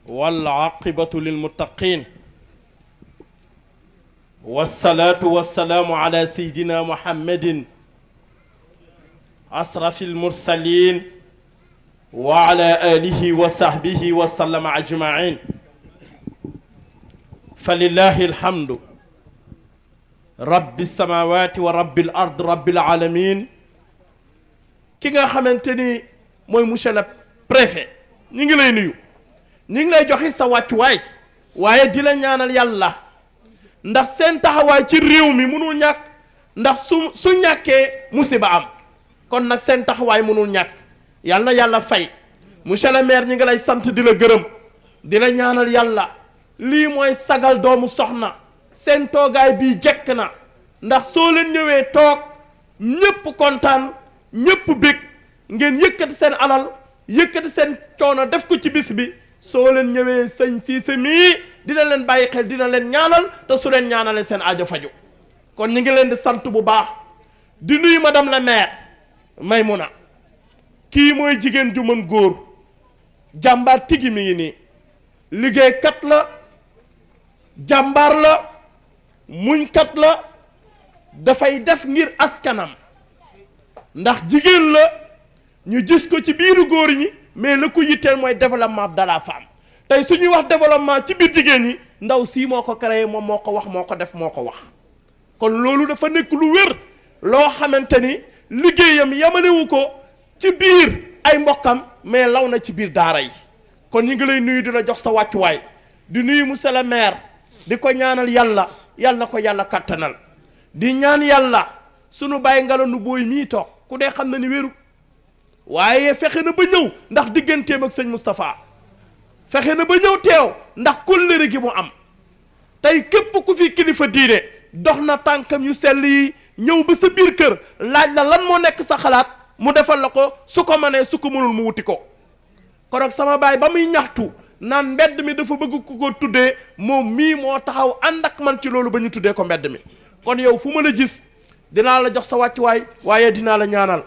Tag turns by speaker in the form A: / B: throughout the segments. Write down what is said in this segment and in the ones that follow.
A: والعاقبة للمتقين والصلاة والسلام على سيدنا محمد أشرف المرسلين وعلى آله وصحبه وسلم أجمعين فلله الحمد رب السماوات ورب الأرض رب العالمين كيغا خامتيني موي monsieur le préfet ñi ngi lay nuyu ñi ngi lay joxe sa wàccuwaay waaye di la ñaanal yàlla ndax seen taxawaay ci réew mi mënul ñàkk ndax su ñàkkee musiba am kon nag seen taxawaay mënul ñàkk yàlla na yàlla fay monsieur le maire ñi ngi lay sant di la gërëm di la ñaanal yàlla lii mooy sagal doomu soxna seen toogaay bii jekk na ndax soo leen ñëwee toog ñëpp kontaan ñëpp bég ngeen yëkkati seen alal yëkkati seen coono def ko ci bis bi soo leen ñëwee sëñ Cissé mii dina leen bàyyi xel dina leen ñaanal te su leen ñaanalee seen aajo faju kon ñu ngi leen di sant bu baax di nuyu madame la maire Maymuna kii mooy jigéen ju mën góor jàmbaar tigi mi ngi nii liggéeykat la jàmbaar la muñkat la dafay def ngir askanam ndax jigéen la ñu gis ko ci biiru góor ñi mais la ko yitteel mooy développement de la femme tey su ñuy wax développement ci biir jigéen ñi ndaw sii moo ko créé moom moo ko wax moo ko def moo ko wax kon loolu dafa nekk lu wér loo xamante ni liggéeyam yamalewu ko ci biir ay mbokkam mais law na ci biir daara yi kon ñi ngi lay nuyu di la jox sa wàccuwaay di nuyu monsieur le maire di ko ñaanal yàlla yàlla na ko yàlla kattanal di ñaan yàlla sunu bàyyi Ngalandou Boye mii toog ku dee xam na ni wéru waaye fexe na ba ñëw ndax digganteem ak sëñ Moustapha fexe na ba ñëw teew ndax kóllëre gi mu am tey képp ku fi kilifa diine dox na tànkam yu sell yi ñëw ba sa biir kër laaj la lan moo nekk sa xalaat mu defal la ko su ko mënee su ko mënul mu wuti ko kon nag sama baay ba muy ñaxtu naan mbedd mi dafa bëgg ku ko tuddee moom mii moo taxaw ànd ak man ci loolu ba ñu tuddee ko mbedd mi kon yow fu ma la gis dinaa la jox sa wàccuwaay waaye dinaa la ñaanal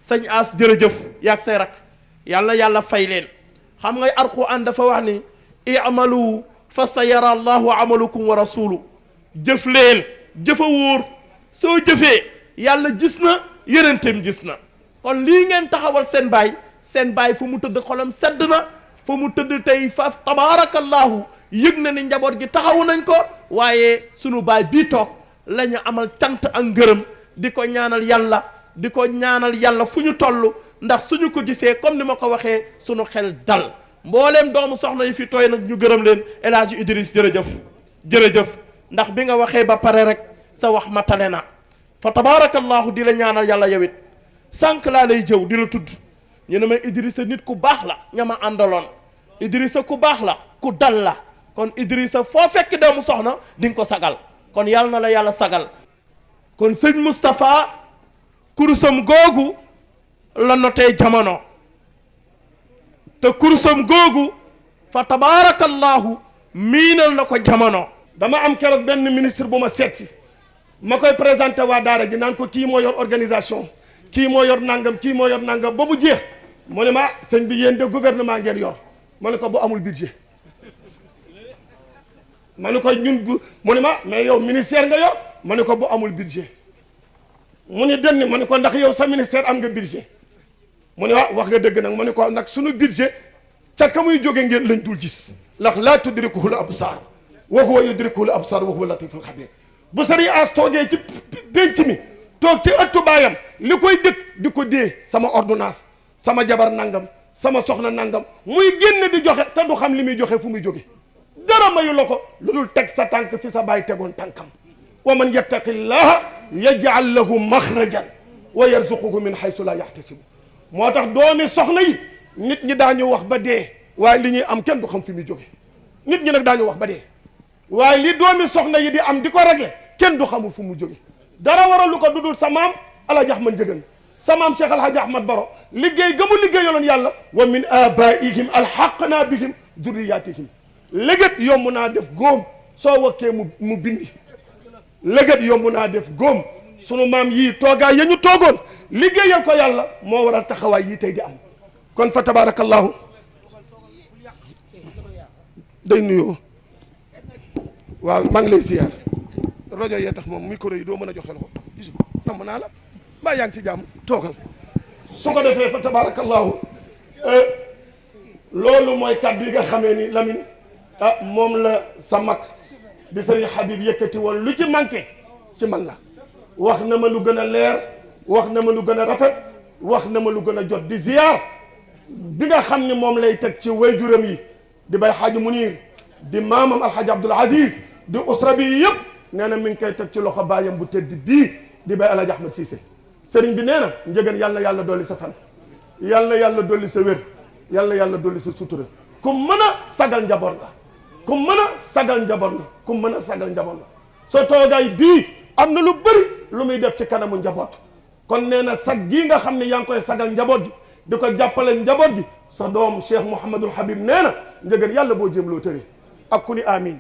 A: sëñ As jërëjëf yaag say rak yàlla fay leen xam nga Alxuraan dafa wax ni i'malu fa sa yara allahu amalukum wa rasulu jëf leen jëfa wóor soo jëfee yàlla gis na yonentam gis na kon lii ngeen taxawal seen baay fu mu tëdd xolam sedd na fu mu tëdd tey fa tabaarakallahu yëg na ni njaboot gi taxawu nañ ko waaye sunu baay bii toog la ñu amal cant ak ngërëm di ko ñaanal yàlla fu ñu toll ndax suñu ko gisee comme ni ma ko waxee suñu xel dal mbooleem doomu soxna yi fi tooy nag ñu gërëm leen El Hadji Idriss jërëjëf ndax bi nga waxee ba pare rek sa wax matale na fa tabaarakallahu di la ñaanal yàlla yowit sànq laa lay jëw di la tudd ñu ne ma Idrissa nit ku baax la ña ma àndaloon Idrissa ku baax la ku dal la kon Idrissa foo fekk doomu soxna di nga ko sagal kon yàlla na la yàlla sagal kon sëñ Moustapha kurusam googu la notee jamono te kurusam googu fa tabaarakallahu miinal na ko jamono dama am keroog benn ministre bu ma seetsi ma koy présenté waa daara ji naan ko kii moo yor organisation kii moo yor nangam kii moo yor nangam ba mu jeex mu ne ma sëñ bi yéen de gouvernement ngeen yor ma ne ko bu amul budget ma ne ko ñun mu ne ma mais yow ministère nga yor ma ne ko bu amul budget mu ne denn ma ne ko ndax yow sa ministère am nga budget mu ne waaw wax nga dëgg nag ma ne ko nag suñu budget ca ka muy jóge ngeen lañ dul gis ndax laa tudrikuhul absaar wa huwa yudrikuhul absaar wa huwa latiful xabiir bu sëriñ As toogee ci penc mi toog ci ëttu baayam li koy dëkk di ko dee sama ordonnance sama jabar nangam sama soxna nangam muy génn di joxe te du xam li muy joxe fu muy jóge dara mayu la ko lu dul teg sa tànk fi sa baay tegoon tànkam wa man yattaqillaha yaj'al lahu maxrajan wa yarzuquhu min haythu la yahtasibu moo tax doomi soxna yi nit ñi daañu wax ba dee waaye li ñuy am kenn du xam fi muy jóge nit ñi nag daañu wax ba dee waaye li doomi soxna yi di am di ko régler kenn du xamul fu mu jóge dara waralu ko dudul sa maam Alaaji Ahmad Njëgën sa maam Cheikh Alhaji Ahmad Baro liggéey ga mu liggéeyaloon yàlla wa min abaihim alhaqna bihim zurriyatihim légat yomb naa def góom soo wakkee mu bindi légat yomb naa def góom sunu maam yii toogaay ya ñu toogoon liggéeyal ko yàlla moo waral taxawaay yii tey di am kon fa tabarakallahu
B: day nuyoo waaw maa ngi lay ziar rajo yee tax moom micro yi doo mën a joxe loxo gisu namm naa la mbaa yaa ngi si jàmm toogal su ko defee fa tabarakallahu loolu mooy kàddu yi nga xamee ni Lamine moom la sa mag di sëriñ Habib yëkkati woon lu ci manqué ci man la wax na ma lu gën a leer wax na ma lu gën a rafet wax na ma lu gën a jot di ziar bi nga xam ne moom lay teg ci wayjuram yi di bay Xaaji Munir di maamam Alxaaji Abdul Aziz di usra bi yëpp nee na mi ngi koy teg ci loxo baayam bu tedd bii di bay Alaaji Ahmed Cissé sëriñ bi nee na njëgën yàlla na yàlla dolli sa fan yàlla na yàlla dolli sa wér yàlla na yàlla dolli sa sutura ku mën a sagal njaboot nga ku mën a sagal njaboot nga ku mën a sagal njaboot nga sa toogaay bii am na lu bëri lu muy def ci kanamu njaboot kon nee na sag gii nga xam ne yaa ngi koy sagal njaboot gi di ko jàppale njaboot gi sa doom Cheikh Mouhamadul Habib nee na njëgën yàlla boo jéem loo tëri ak ku ni amin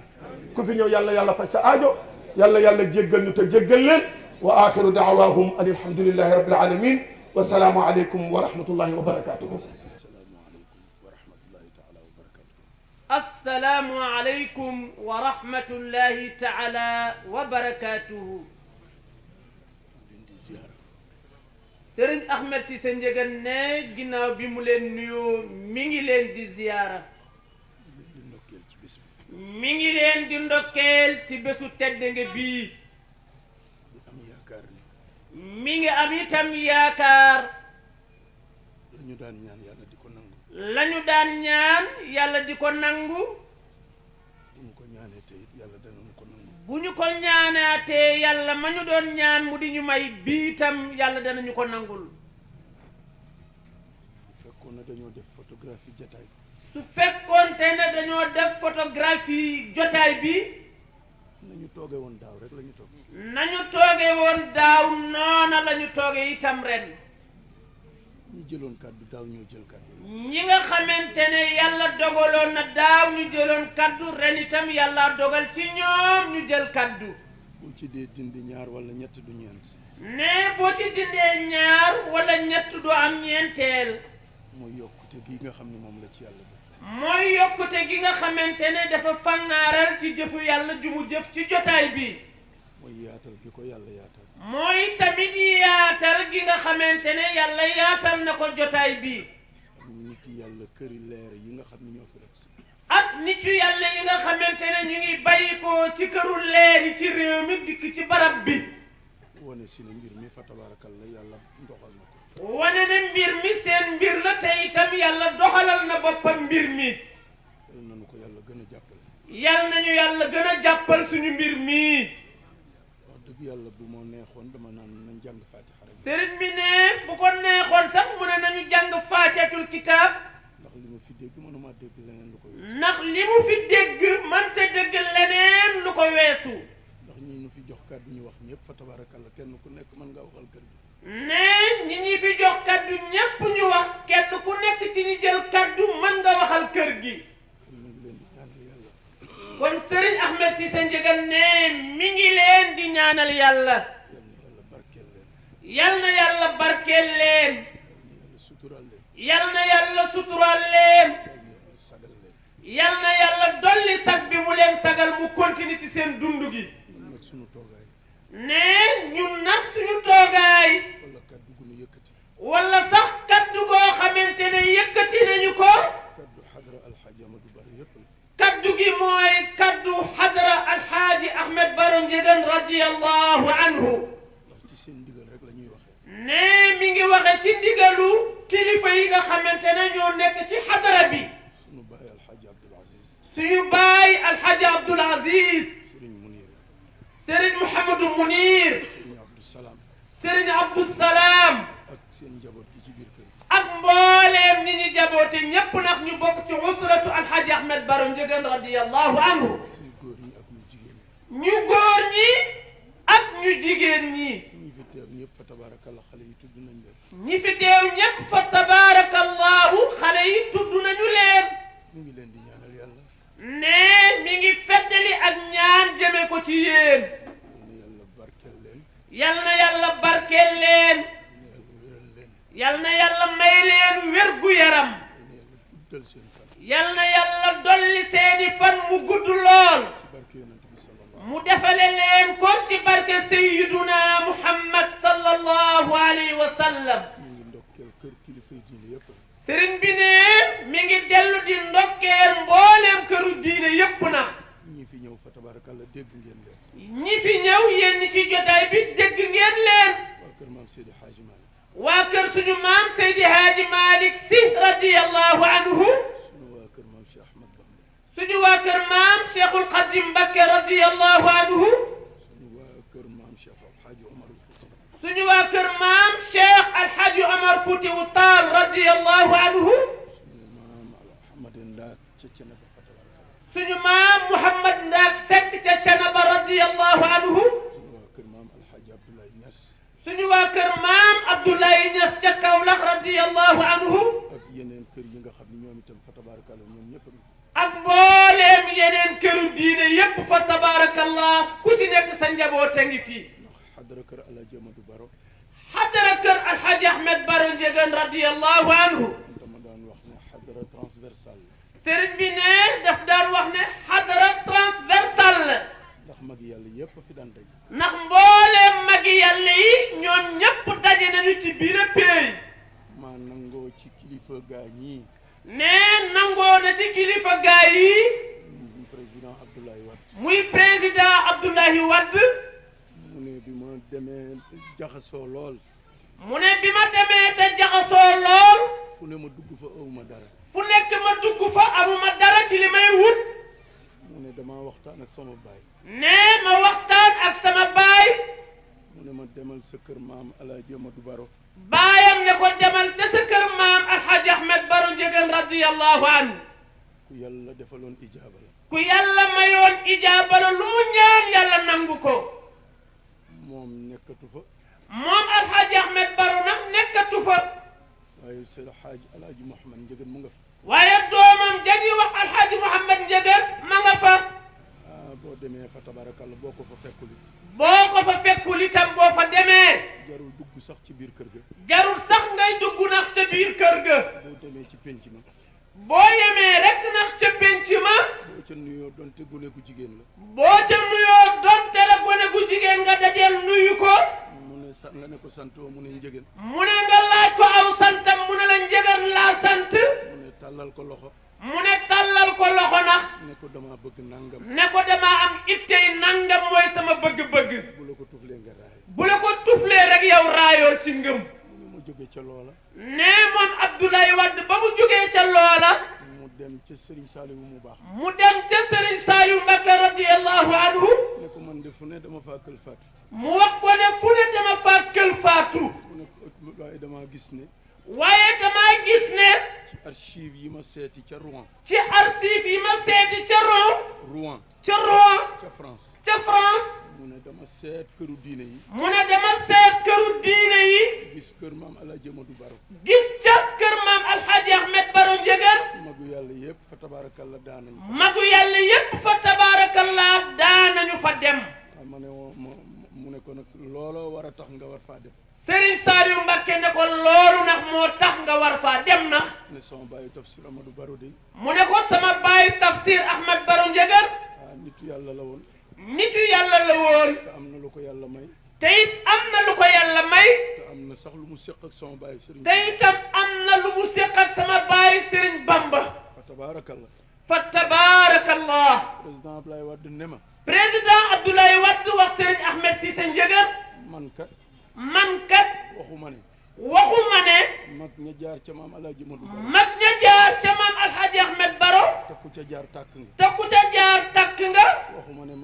B: ku fi ñëw yàlla yàlla faj sa aajo yàlla yàlla jéggal ñu te jéggal leen wa axiru daawahum an alhamdulillahi rabbil alamin wa salaamu aleykum wa rahmatullahi wa barakatuhu
C: assalaamu aleykum wa rahmatullahi taala wa barakatuhu Sëriñ Ahmed Cissé Ndiéguène ne ginnaaw bi mu leen nuyoo mi ngi leen di ziyaara mi ngi leen di ndokkeel ci bésu teddange bii mi ngi am itam yaakaar
B: lañu daan ñaan yàlla di ko nangu
C: lañu daan ñaan yàlla di ko nangu
B: bu ñu ko ñaanee te it yàlla danañu ko nangu
C: bu ñu ko ñaanaatee yàlla ma ñu doon ñaan mu di ñu may bii itam yàlla danañu ko nangul
B: bu fekkoon ne dañoo def photographie jotaay
C: su fekkoonte ne dañoo def photographie jotaay bi
B: nañu tooge woon daaw rek la ñu toog
C: nañu tooge woon daaw noona la ñu tooge itam ren
B: ñi jëloon kàddu daaw ñoo jël kàddu
C: ñi nga xamante ne yàlla dogaloon na daaw ñu jëloon kaddu ren itam yàlla dogal ci ñoom ñu jël kaddu
B: bu ci dee dindi ñaar wala ñett du ñeent
C: ne boo ci dindee ñaar wala ñett du am ñeenteel
B: mooy yokkute gi nga xam ne moom la ci yàlla def
C: mooy yokkute gi nga xamante ne dafa fangaaral ci jëfu yàlla ju mu jëf ci jotaay bi
B: mooy yaatal gi ko yàlla yaatal
C: mooy tamit yaatal gi nga xamante ne yàlla yaatal na ko jotaay bi
B: ak nit yàlla këri leer yi nga xam ne ñoo fi rek si
C: ak nit yu yàlla yi nga xamante ne ñu ngi bàyyi ko ci këru leer yi ci réew mi dikk ci barab bi
B: wane si ne mbir mi fa tabaarakalla yàlla ndoxal na ko
C: wane ne mbir mi seen mbir la te itam yàlla doxalal na boppam mbir mi
B: yal nañu ko yàlla gën a jàppale
C: yal nañu yàlla gën a jàppal suñu mbir mi
B: wax dëgg yàlla bu moo neexoon dama naan nañ jàng fatiha rek
C: sëriñ bi ne bu ko neexoon sax mu ne nañu jàng faatihatul kitaab
B: ndax li ma fi dégg mënuma dégg leneen lu ko
C: ndax li mu fi dégg mënta dégg leneen lu ko weesu
B: ndax ñi ñu fi jox kàddu ñu wax ñëpp fa tabaarakalla kenn ku nekk mën nga waxal kër gi
C: ne ñi fi jox kaddu ñépp ñu wax kenn ku nekk ci ñi jël kaddu mën nga waxal kër gi
B: ñu ngi leen di ñaanal yàlla
C: kon Serigne Ahmed Cissé Ndiéguène ne mi ngi leen di ñaanal yàlla
B: yal na yàlla barkeel leen
C: yal na yàlla suturaal
B: yal
C: leen
B: na yàlla sagal leen
C: yal na yàlla dolli sag bi mu leen sagal mu continue ci seen dund gi
B: ñun nag sunu toogaay
C: ne ñun nag suñu toogaay
B: wala kàddu gu ñu yëkkati
C: wala sax kaddu goo xamante ne yëkkati nañu ko
B: kàddu xadra alxaaji Amadou Baro yëpp la
C: kaddu gi mooy kaddu xadra alxaaji Ahmed Baro Ndiéguène radiyallahu anhu
B: ndax ci seen ndigal rek la ñuy waxee
C: ne mi ngi waxe ci ndigalu kilifa yi nga xamante ne ñoo nekk ci xadara bi
B: sunu baay alxaaji Abdul Aziz
C: suñu baay alxaaji Abdul Aziz
B: sëriñ Munir
C: sëriñ Mouhamadou Munir
B: sëriñ Abdou Salaam
C: sëriñ Abdou Salaam
B: ak seen njaboot gi ci biir kër gi
C: ak mbooleem ñi ñu jaboote ñépp nag ñu bokk ci usratu alxaaji Ahmed Baro Ndiéguène radiyallahu anhu
B: ñu góor ñi ak ñu jigéen
C: ñu góor ñi ak ñu jigéen ñi
B: ñi fi teew ñëpp fa tabaarakalla xale yi tudd nañ leen
C: ñi fi teew ñépp fa tabaarakallahu xale yi tudd nañu leen
B: ñu ngi leen di ñaanal yàlla
C: ne mi ngi feddali ak ñaan jëme ko ci yéen
B: yal na yàlla barkeel leen
C: yal
B: yal
C: na yàlla barkeel leen
B: na yàlla wéral leen
C: yal na may leen wér gu yaram
B: yal na yàlla guddal seen fan
C: yal na yàlla dolli seeni fan sallam.
B: ñu ngi ndokkeel kër kilifa yi diine yëpp.
C: sëriñ bi ne mi ngi dellu di ndokkeel mbooleem këru diine yépp na.
B: ñi fi ñëw fa tabarakallah dégg ngeen leen.
C: ñi fi ñëw yéen ñi ci jotaay bi dégg ngeen leen.
B: waa kër maam Seydi Hadji Malick.
C: waa kër suñu maam Seydi Hadji Malick Sy radiyallahu anhu.
B: suñu waa kër maam Cheikh Ahmad Bamba.
C: suñu waa kër maam Cheikhul Khadim Mbacké radiyallahu anhu.
B: suñu waa kër maam Cheikh Alhaji Omar Fouti.
C: suñu waa kër maam Cheikh Alhaji Omar Fouti wu Taal radiyallahu anhu.
B: suñu maam Alhamad Ndaak ca Ceneba fa tabarakallah.
C: suñu maam Mouhamad Ndaak Seck ca Ceneba radiyallahu anhu.
B: suñu waa kër maam Alhaji Abdoulaye Niass.
C: suñu waa kër maam Abdoulaye Niass ca Kaolack radiyallahu anhu.
B: ak yeneen kër yi nga xam ne ñoom itam fa tabarakallah ñoom ñëpp
C: ak mbooleem yeneen këru diine yépp fa tabarakallah ku ci nekk sa njaboot a ngi fii.
B: ndax xadara kër Alhaji Amadou Baro.
C: xadara kër Alhaji Ahmed Baro Ndiéguène radiyallahu anhu.
B: dama daan wax ne xadara transversale.
C: sëriñ bi ne daf daan wax ne xadara transversale la.
B: ndax mag yàlla yëpp fi daan daje.
C: ndax mbooleem magi yàlla yi ñoom ñépp daje nañu ci biir pays.
B: maa nangoo ci kilifa gaa ñii.
C: ne nangoo na ci kilifa gaay yi.
B: président Abdoulaye Wade.
C: muy président Abdoulaye Wade.
B: mu ne bi ma demee jaxasoo lool.
C: mu ne bi ma demee te jaxasoo lool.
B: fu ne ma dugg fa awma dara.
C: fu nekk ma dugg fa amuma dara ci li may wut.
B: mu ne damaa waxtaan ak sama baay.
C: ne ma waxtaan ak sama baay.
B: mu ne ma demal sa kër maam Alaaji Amadou Baro.
C: baayam ne ko demal te sa kër maam Alhaji Ahmed Baro Ndiéguène radiyallahu anhu.
B: ku yàlla defaloon ijaaba la.
C: ku yàlla mayoon ijaaba la lu mu ñaan yàlla nangu ko.
B: moom nekkatu fa.
C: moom Alhaji Ahmed Baro nag nekkatu fa.
B: waaye Seydi Hadj Alaaji Mouhamad Ndiéguène mu nga fa.
C: waaye doomam jagi wax Alhaji Mouhamad Ndiéguène ma nga fa.
B: boo demee fa tabarakallah boo ko fa fekkul.
C: boo ko fa fekkul itam boo fa demee.
B: jarul dugg sax ci biir kër ga.
C: jarul sax ngay dugg nax ca biir kër ga.
B: boo demee ci penc ma.
C: boo yemee rek nax ca penc ma.
B: boo ca nuyoo donte gune gu jigéen la.
C: boo ca nuyoo donte la gone gu jigéen nga dajeel nuyu ko.
B: mu ne sa nga ne ko sant woo mu ne Ndiéguène.
C: mu ne nga laaj ko aw santam mu ne la Ndiéguène laa sant.
B: mu ne tàllal ko loxo.
C: mu ne tàllal ko loxo nax.
B: ne ko dama bëgg nangam.
C: ne ko damaa am ittey nangam mooy sama bëgg-bëgg.
B: bu la ko tuflee nga raay.
C: bu la ko tuflee rek yow raayool ci ngëm.
B: mu ne ma jóge ca loola.
C: ne moom Abdoulaye Wade ba mu jógee ca loola.
B: mu dem ca Serigne Saliou mu baax.
C: mu dem ca Serigne Saliou Mbacké radiyallahu anhu.
B: ne ko man de fu ne dama faa kël faatu.
C: mu wax ko ne fu ne dama faa kël faatu.
B: mu ne ko waaye damaa gis ne.
C: waaye damaa gis ne.
B: ci archive yi ma seeti ca Rouen.
C: ci archive yi ma seeti ca
B: Rouen.
C: ca Rouen.
B: ca France.
C: ca France.
B: mu ne dama seet këru diine yi.
C: mu ne dama seet këru diine yi.
B: gis kër maam Alaaji Amadou Baro.
C: gis ca kër maam Alhaji Ahmed Baro Ndiéguène.
B: magu yàlla yëpp fa tabarakallah daanañ fa.
C: magu yàlla yépp fa tabarakallah daanañu fa dem.
B: ma ne mu ne ko nag looloo war a tax nga war faa dem.
C: Serigne Saliou Mbacké ne ko loolu nag moo tax nga war faa dem na.
B: ne sama baayu tafsir Amadou Baro de.
C: mu ne ko sama baayu tafsir Ahmed Baro Ndiéguène.
B: nitu yàlla la woon.
C: nitu yàlla la woon.
B: te am na lu ko yàlla may.
C: te it am na lu ko yàlla may.
B: te am na sax lu mu séq ak sama baayu Serigne.
C: te itam am na lu mu séq ak sama baayu Serigne Bamba.
B: fa tabarakallah.
C: fa tabarakallah.
B: président Abdoulaye Wade ne ma.
C: président Abdoulaye Wade wax Serigne Ahmed Cissé Ndiéguène.
B: man kat. waxuma ne.
C: waxuma ne.
B: mag ña jaar ca maam Alaaji Amadou Baro.
C: mag ña jaar ca maam Alhaji Ahmed Baro.
B: te ku ca jaar tàkk nga.
C: te ku ca jaar takk nga.
B: waxuma ne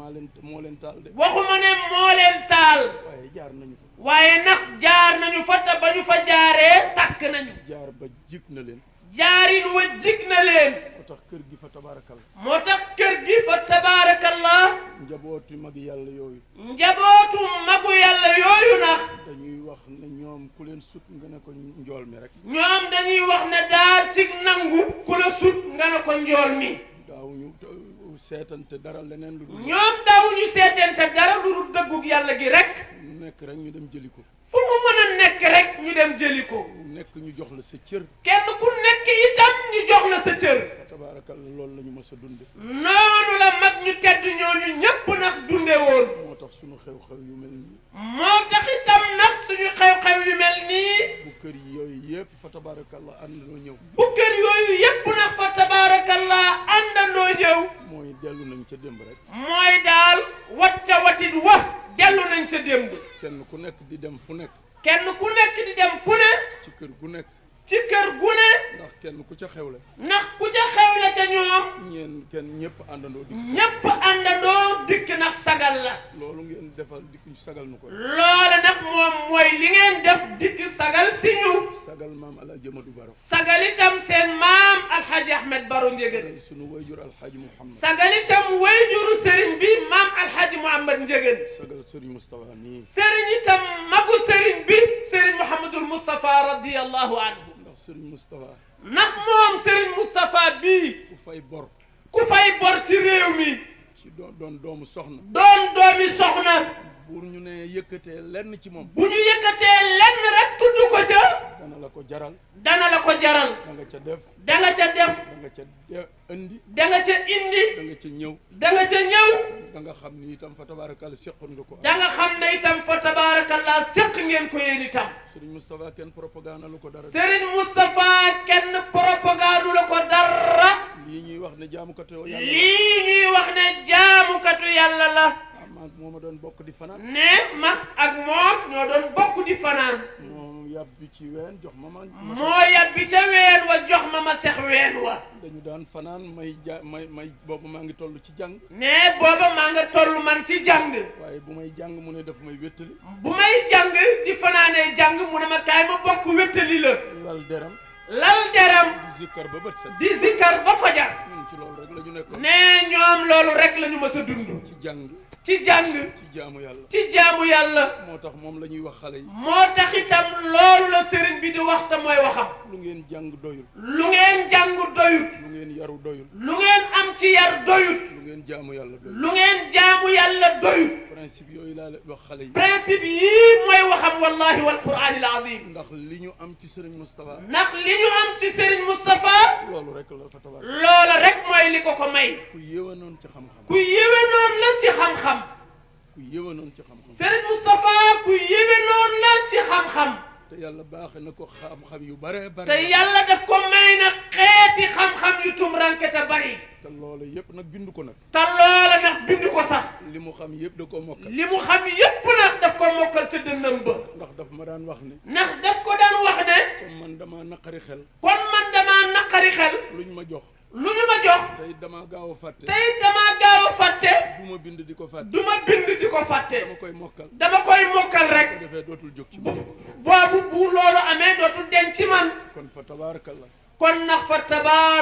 B: moo leen taal de.
C: waxuma ne moo leen taal.
B: waaye jaar nañu ko.
C: waaye nag jaar nañu fa te ba ñu fa jaaree takk nañu.
B: jaar ba jig na leen.
C: jaarin wa jig na leen.
B: moo tax kër gi fa tabarakallah.
C: moo tax kër gi fa tabaarakallah.
B: njabootu mag yàlla yooyu.
C: njabootu magu yàlla yooyu nag.
B: dañuy wax ne ñoom ku leen sut nga ne ko njool mi rek.
C: ñoom dañuy wax ne daal ci nangu ku la sut nga ne ko njool mi.
B: daawuñu seetante dara leneen lu dul.
C: ñoom daawuñu seetante dara lu dul dëggug yàlla gi rek.
B: mu nekk rek ñu dem jëli ko.
C: fu mu mën a nekk rek ñu dem jëli ko.
B: nekk ñu jox la sa cër.
C: kenn ku nekk itam ñu jox la sa cër.
B: tabaarakalla loolu la ñu mës a dunde.
C: noonu la mag ñu tedd ñooñu ñépp nag dunde woon.
B: moo tax suñu xew-xew yu mel nii.
C: moo tax itam nag suñu xew-xew yu mel nii
B: bu kër yooyu yëpp fa tabarakallah àndandoo ñëw
C: bu kër yooyu yépp nag fa tabarakallah àndandoo ñëw
B: mooy dellu nañ ca démb rek
C: mooy daal wacca watit wa dellu nañ sa démb
B: kenn ku nekk di dem fu nekk
C: kenn ku nekk di dem fu ne
B: ci kër gu nekk
C: ci kër gu ne
B: ndax kenn ku ca xewle
C: ndax ku ca xewle ca ñoom
B: ñëpp àndandoo di
C: ñépp àndandoo dikk nag sagal la
B: loolu ngeen defal dikk ñu sagal nu ko
C: loola nag moom mooy li ngeen def dikk sagal si ñu
B: sagal maam Alaaji Amadu Baro
C: sagal itam seen maam alxaaji Ahmed Baro Njëgën
B: sunu wayjur alxaaji Muhammad
C: sagal itam wayjuru sëriñ bi maam alxaaji Muhammad Njëgën
B: sagal sëriñ Moustapha nii
C: sëriñ itam magu sëriñ bi sëriñ Mouhamadul Moustapha radiyallahu anhu
B: ndax sëriñ Moustapha
C: ndax moom sëriñ Moustapha bii ku fay bor ci réew mi
B: ci doon doomu soxna
C: doon doomi soxna
B: bu ñu nee yëkkatee lenn ci moom
C: bu ñu yëkkatee lenn rek tudd ko ca
B: dana la ko jaral
C: dana la ko jaral
B: da nga ca def
C: da nga ca def
B: da nga ca indi
C: da nga ca indi
B: da nga ca ñëw
C: da nga ca ñëw
B: da nga xam ni itam fa tabaarakalla seqoon nga ko
C: da nga xam ne itam fa tabaarakallaa séq ngeen ko yéen itam
B: Serigne Moustapha kenn propagande lu ko dara
C: Serigne Moustapha kenn propagande lu ko dara
B: lii ñuy wax ne jaamukatu yàlla
C: lii ñuy wax ne jaamukatu yàlla la
B: maag moo ma doon bokk di fanaan
C: ne mag ak moom ñoo doon bokk di fanaan
B: moo yàbbi ci ween jox ma
C: moo yàbbi ca ween wa jox ma sex ween wa
B: dañu daan fanaan may boobu maa ngi toll ci jàng
C: ne booba maa nga toll man ci jàng
B: waaye bu may jàng mu ne daf may wéttali
C: bu may jàng di fanaanee jàng mu ne ma kaay ma bokk wéttali la lal deram
B: di zikkar ba bët set
C: di zikkar ba fajar
B: ñun ci loolu rek la ñu nekkoon
C: ne ñoom loolu rek la ñu mës a dund
B: ci jàng
C: ci jàng
B: ci jaamu yàlla
C: ci jaamu yàlla
B: moo tax moom la ñuy wax xale yi
C: moo tax itam loolu la sëriñ bi di wax te mooy waxam
B: lu ngeen jàng doyul
C: lu ngeen jàng doyut
B: lu ngeen yaru doyul
C: lu ngeen am ci yar doyut
B: lu ngeen jaamu yàlla doyul
C: lu ngeen jaamu yàlla doyut
B: principe yooyu laa wax xale yi
C: principe yii mooy waxam wallahi wal qur'aanil azim
B: ndax li ñu am ci Serigne Moustapha
C: ndax li ñu am ci Serigne Moustapha
B: loolu rek la fa tabaar
C: loola rek mooy li ko ko may
B: ku yéwanoon ci xam-xam
C: ku yéwanoon la ci xam-xam
B: ku yéwanoon ci xam-xam
C: Serigne Moustapha ku yéwanoon la ci xam-xam
B: te yàlla baaxe na ko xam-xam yu bare bare
C: te yàlla daf ko may na xeeti xam-xam yu tumranke te bari
B: te loola yëpp nag bindu ko nag
C: te loola nag bind ko sax
B: li mu xam yëpp da koo mokkal
C: li mu xam yëpp nag daf ko mokkal ca dënnam ba
B: ndax daf ma daan wax ne
C: ndax daf ko daan wax ne
B: comme man damaa naqari xel
C: kon man damaa naqari xel
B: luñ ma jox
C: lu ñu ma jox
B: tey damaa gaaw a fàtte
C: tey damaa gaaw a fàtte
B: du ma bind di ko fàtte
C: du ma bind di ko fàtte
B: dama koy mokkal
C: dama koy mokkal rek
B: ko defee dootul jóg ci
C: boobu bu loolu amee dootul denc ci man
B: kon fa tabaarakallah
C: kon nag fa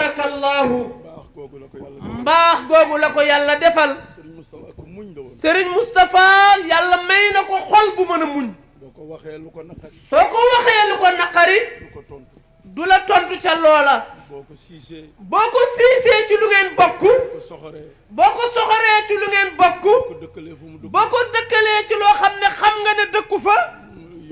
C: tabaarakallahu
B: baax googu la ko yàlla
C: mbaax googu la ko yàlla defal
B: Serigne Moustapha ko muñ la woon
C: Serigne Moustapha yàlla may na ko xol bu mën a muñ
B: boo ko waxee lu ko naqari
C: soo ko waxee lu ko naqari
B: lu ko tontu
C: du la tontu ca loola
B: boo ko siisee
C: boo ko siisee ci lu ngeen bokk
B: ko soxoree
C: boo ko soxoree ci lu ngeen bokk
B: ko dëkkalee fu mu dëkk
C: boo ko dëkkalee ci loo xam ne xam nga ne dëkku fa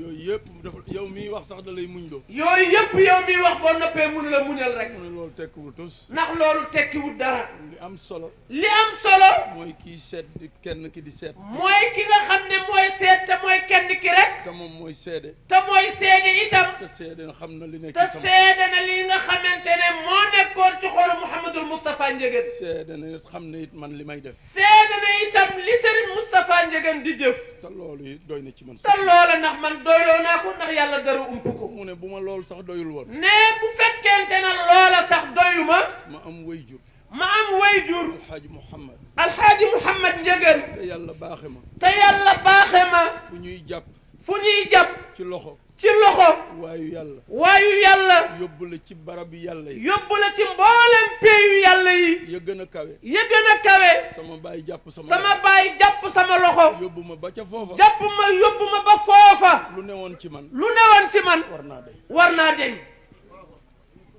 B: yooyu yëpp dafa yow miy wax sax da lay muñ loo
C: yooyu yëpp yow miy wax boo noppee mënu la muñal rek
B: mu ne loolu tekkiwul tus
C: ndax loolu tekkiwul dara
B: li am solo
C: li am solo
B: mooy kii seet di kenn ki di seet
C: mooy ki nga xam ne mooy seet te mooy kenn ki rek
B: te moom mooy seede
C: te mooy seede itam
B: te seede na xam na li nekk
C: te
B: sama
C: seede na li nga xamante ne moo nekkoon ci xolu Mouhamadul Moustapha Ndiéguène
B: seede na it xam ne it man li may def
C: seede na itam li Serigne Moustapha Ndiéguène di jëf
B: te loolu it doy na ci man
C: te loola ndax man doyloo naa ko ndax yàlla dara ump ko
B: mu ne bu ma loolu sax doyul woon
C: ne bu fekkente na loola sax doyuma
B: ma am wayjur
C: ma am wayjur
B: alxaaji Muhammad
C: alxaaji Mouhamad Ndiéguène
B: te yàlla baaxe ma
C: te yàlla baaxe ma
B: fu ñuy jàpp
C: fu ñuy jàpp
B: ci loxo
C: ci loxo waayu yàlla
B: yóbbu la ci barab yàlla yi
C: yóbbu la ci mboolem péeyu yàlla yi
B: ya gën a kawe
C: ya gën a kawe
B: sama baay jàpp
C: sama baay jàpp sama loxo
B: yóbbu ma ba ca foofa
C: jàpp ma yóbbu ma ba foofa
B: lu newoon ci man
C: war naa deñ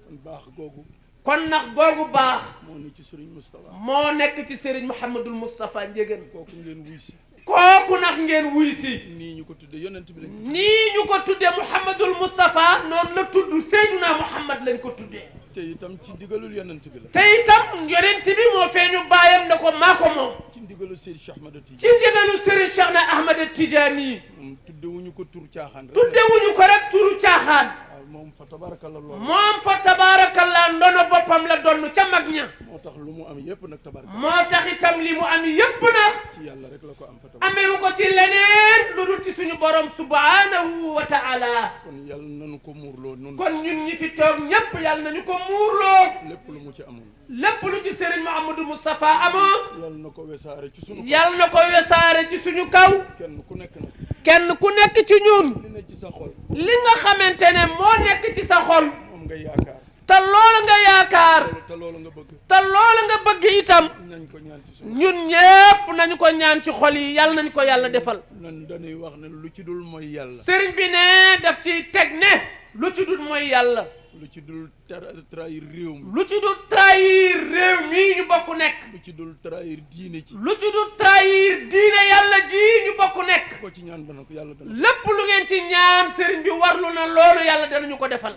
B: kon baax googu
C: kon nag googu baax
B: moo ne ci Serigne Moustapha
C: moo nekk ci Serigne Mouhamadul Moustapha Ndiéguène
B: kooku ngeen wuy si
C: kooku nag ngeen wuy si
B: nii ñu ko tudde yonent bi lañ
C: nii ñu ko tudde Mouhamadul Moustapha noonu la tudd Seyduna Mouhamad lañ ko tuddee
B: te itam ci ndigalul yonent bi la
C: te itam yonent bi moo feeñu baayam ne ko maa ko moom
B: ci ndigalul ndigalu Seydi Cheikh Ahmad
C: ci
B: Tidiane
C: ndigalu Serigne Cheikh na Ahmad Tidiane
B: moom tuddewuñu ko tur caaxaan rek
C: tuddewuñu ko rek turu caaxaan
B: waaw moom fa tabarakallah loolu
C: moom fa tabaarakallah ndono boppam la donn ca mag ña
B: moo tax lu mu am yépp nag tabarakallah
C: moo tax itam li mu am yépp na
B: ci yàlla rek la ko am fa tabarakallah
C: amewu ko ci leneen lu dul ci suñu borom subhanahu wa ta'ala
B: kon yàlla nañu ko muurloo nun
C: kon ñun ñi fi toog ñépp yàlla nañu ko muurloo
B: lépp lu mu ci amoon
C: lépp lu ci Serigne Mouhamadou Moustapha amoo
B: yàlla na ko wesaare ci sunu
C: yàlla na ko wesaare ci suñu kaw
B: kenn ku nekk nag
C: kenn ku nekk ci ñun
B: li ne ci sa xol
C: li nga xamante ne moo nekk ci sa xol
B: moom nga yaakaar
C: te loolu nga yaakaar
B: te loolu nga bëgg
C: te loolu nga bëgg itam
B: nañ ko ñaan ci sunu
C: ñun ñépp nañu ko ñaan ci xol yi yàlla nañ ko yàlla defal
B: nan dañuy wax ne lu ci dul mooy yàlla
C: sëriñ bi ne daf ci teg ne lu ci dul mooy yàlla
B: lu ci dul trahir réew mi
C: lu ci dul trahir réew mii ñu bokk nekk
B: lu ci dul trahir diine ci
C: lu ci dul trahir diine yàlla ji ñu bokk nekk
B: ko ci ñaan ba na ko yàlla dana
C: lépp lu ngeen ci ñaan sëriñ bi warlu na loolu yàlla danañu ko defal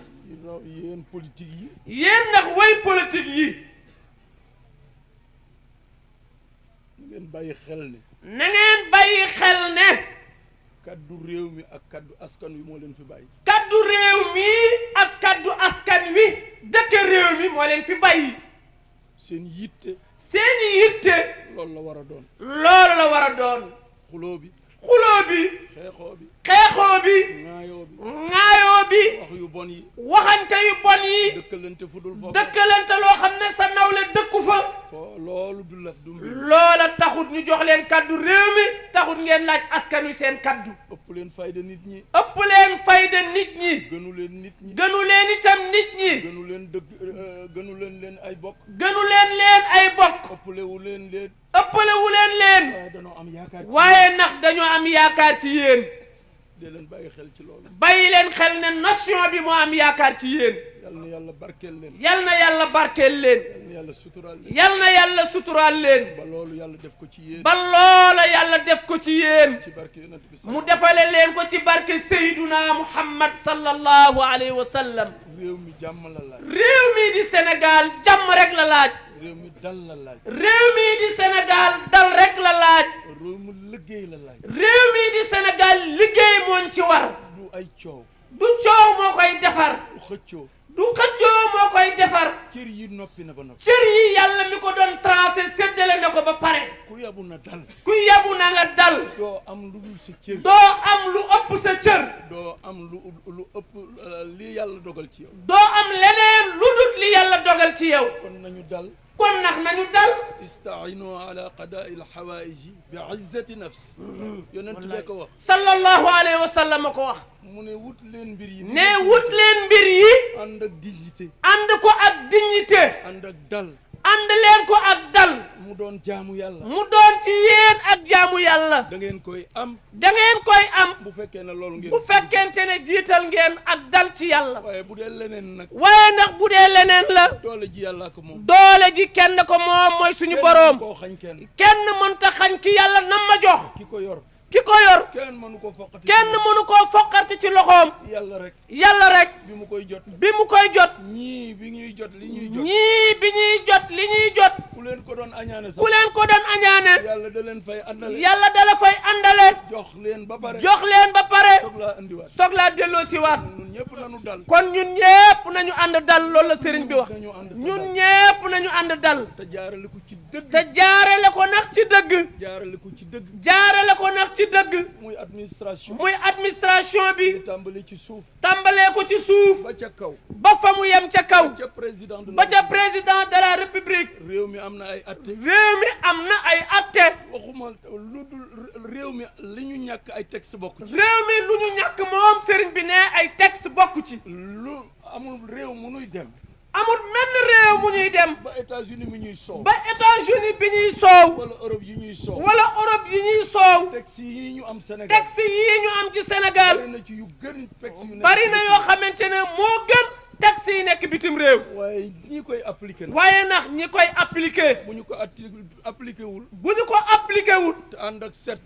B: yéen politique yi
C: yéen ndax way politique yi
B: ngeen bàyyi xel ne
C: na ngeen bàyyi xel ne
B: kaddu réew mi ak kaddu askan wi moo leen fi bàyyi
C: kaddu réew mi ak kaddu askan wi dëkk réew mi moo leen fi bàyyi
B: seen yitte
C: seeni yitte
B: loolu la war a doon
C: loolu la war a doon
B: xuloo bi
C: xuloo bi
B: xeexoo bi
C: xeexoo bi
B: ŋaayoo bi
C: ŋaayoo bi
B: wax yu bon yi
C: waxante yu bon yi
B: dëkkalante fu dul foofu
C: dëkkalante loo xam ne sa nawle dëkku fa
B: foo loolu du la du mbir
C: loola taxut ñu jox leen kaddu réew mi taxut ngeen laaj askan wi seen kaddu
B: ëpp leen fayda nit ñi
C: ëpp leen fayda nit ñi
B: gënu leen nit ñi
C: gënu leen itam nit ñi
B: gënu leen dëgg gënu leen ay bokk
C: gënu leen ay bokk
B: ëppalewu leen
C: ëppalewu leen
B: waaye danoo am yaakaar ci
C: waaye ndax dañoo am yaakaar ci yéen
B: de leen bàyyi xel ci loolu
C: bàyyi leen xel ne nation bi moo am yaakaar ci yéen
B: yal na yàlla barkeel leen
C: yal na yàlla barkeel leen
B: yal na yàlla suturaal leen
C: yal na yàlla suturaal leen
B: ba loolu yàlla def ko ci yéen
C: ba loola yàlla def ko ci yéen
B: ci barke yonent bi
C: mu defale leen ko ci barke Seyduna Muhammad sallallahu alayhi wa sallam
B: réew mi jàmm la laaj
C: réew mi di Sénégal jàmm rek la laaj
B: réew mi dal la laaj
C: réew mi di Sénégal dal rek la laaj
B: réew mi liggéey la laaj
C: réew mi di Sénégal liggéey mooñ ci war
B: du ay coow
C: du coow moo koy defar
B: du xëccoo
C: du xëccoo moo koy defar
B: cër yi noppi na ba noppi
C: cër yi yàlla mi ko doon tracé séddale na ko ba pare
B: ku yabu na dal
C: ku yabu na nga dal
B: doo am lu dul sa cër
C: doo am lu ëpp sa cër
B: doo am lu ëpp li yàlla dogal ci yow
C: doo am leneen lu dul li yàlla dogal ci yow
B: kon nañu dal
C: kon nag nañu dal
B: istainu ala qadaa il xawaaiji bi izzati nafs yonent bee ko wax
C: sallallahu alayhi wa sallam ko wax
B: mu ne wut leen mbir yi
C: ne wut leen mbir yi
B: ànd ak dignité
C: ànd ko ak dignité
B: ànd ak dal
C: ànd leen ko ak dal
B: mu doon jaamu yàlla
C: mu doon ci yéen ak jaamu yàlla
B: da ngeen koy am
C: da ngeen koy am
B: bu fekkee ne loolu ngeen
C: bu fekkente ne jiital ngeen ak dal ci yàlla
B: waaye bu dee leneen nag
C: waaye ndax bu dee leneen la
B: doole ji yàlla ko moom
C: doole ji kenn ko moom mooy suñu boroom
B: koo xañ kenn
C: kenn mënta xañ ki yàlla nam ma jox
B: ki ko yor
C: ki ko yor
B: kenn mënu ko foqati
C: kenn mënu koo foqarti ci loxoom yàlla rek
B: bi mu koy jot
C: bi mu koy jot
B: ñii bi ñuy jot li ñuy jot
C: ñii bi ñuy jot li ñuy jot
B: ku leen ko doon añaane sax
C: ku leen ko doon añaane
B: yàlla da leen fay àndale
C: yàlla dala fay àndale
B: jox leen ba pare
C: jox leen ba pare
B: soog laa andiwaat
C: soog laa delloo si waat
B: ñun ñëpp nañu dal
C: kon ñun ñëpp nañu ànd dal loolu la sëriñ bi wax
B: nañu ànd
C: ñun ñëpp nañu ànd dal
B: te jaarale ko ci dëgg
C: te jaarale ko nag ci dëgg
B: jaarale ko ci dëgg
C: jaarale ko nag ci dëgg
B: muy administration
C: muy administration bi
B: tàmbali ci suuf
C: tàmbalee ko ci suuf
B: ba ca kaw
C: ba fa mu yem ca kaw
B: ca président de
C: ba ca président de la république
B: réew mi am na ay atte
C: réew mi am na ay atte
B: waxuma lu dul réew mi li ñu ñàkk ay texte bokk ci
C: réew mi lu ñu ñàkk moom sëriñ bi ne ay texte bokk ci
B: lu amul réew mu nuy dem
C: amul menn réew mu ñuy dem
B: ba États-Unis mi ñuy soow
C: ba États-Unis bi ñuy soow
B: wala Europe yi ñuy soow
C: wala Europe yi ñuy soow
B: texte yi ñu am Sénégal
C: texte yi ñu am ci Sénégal
B: bari na ci yu gën texte yu nekk
C: bari na yoo xamante ne moo gën texte yi nekk bitim réew
B: waaye ñi koy appliqué na
C: waaye ndax ñi koy appliqué
B: bu ñu ko appliqué wul
C: bu ñu ko appliqué wul
B: te ànd ak set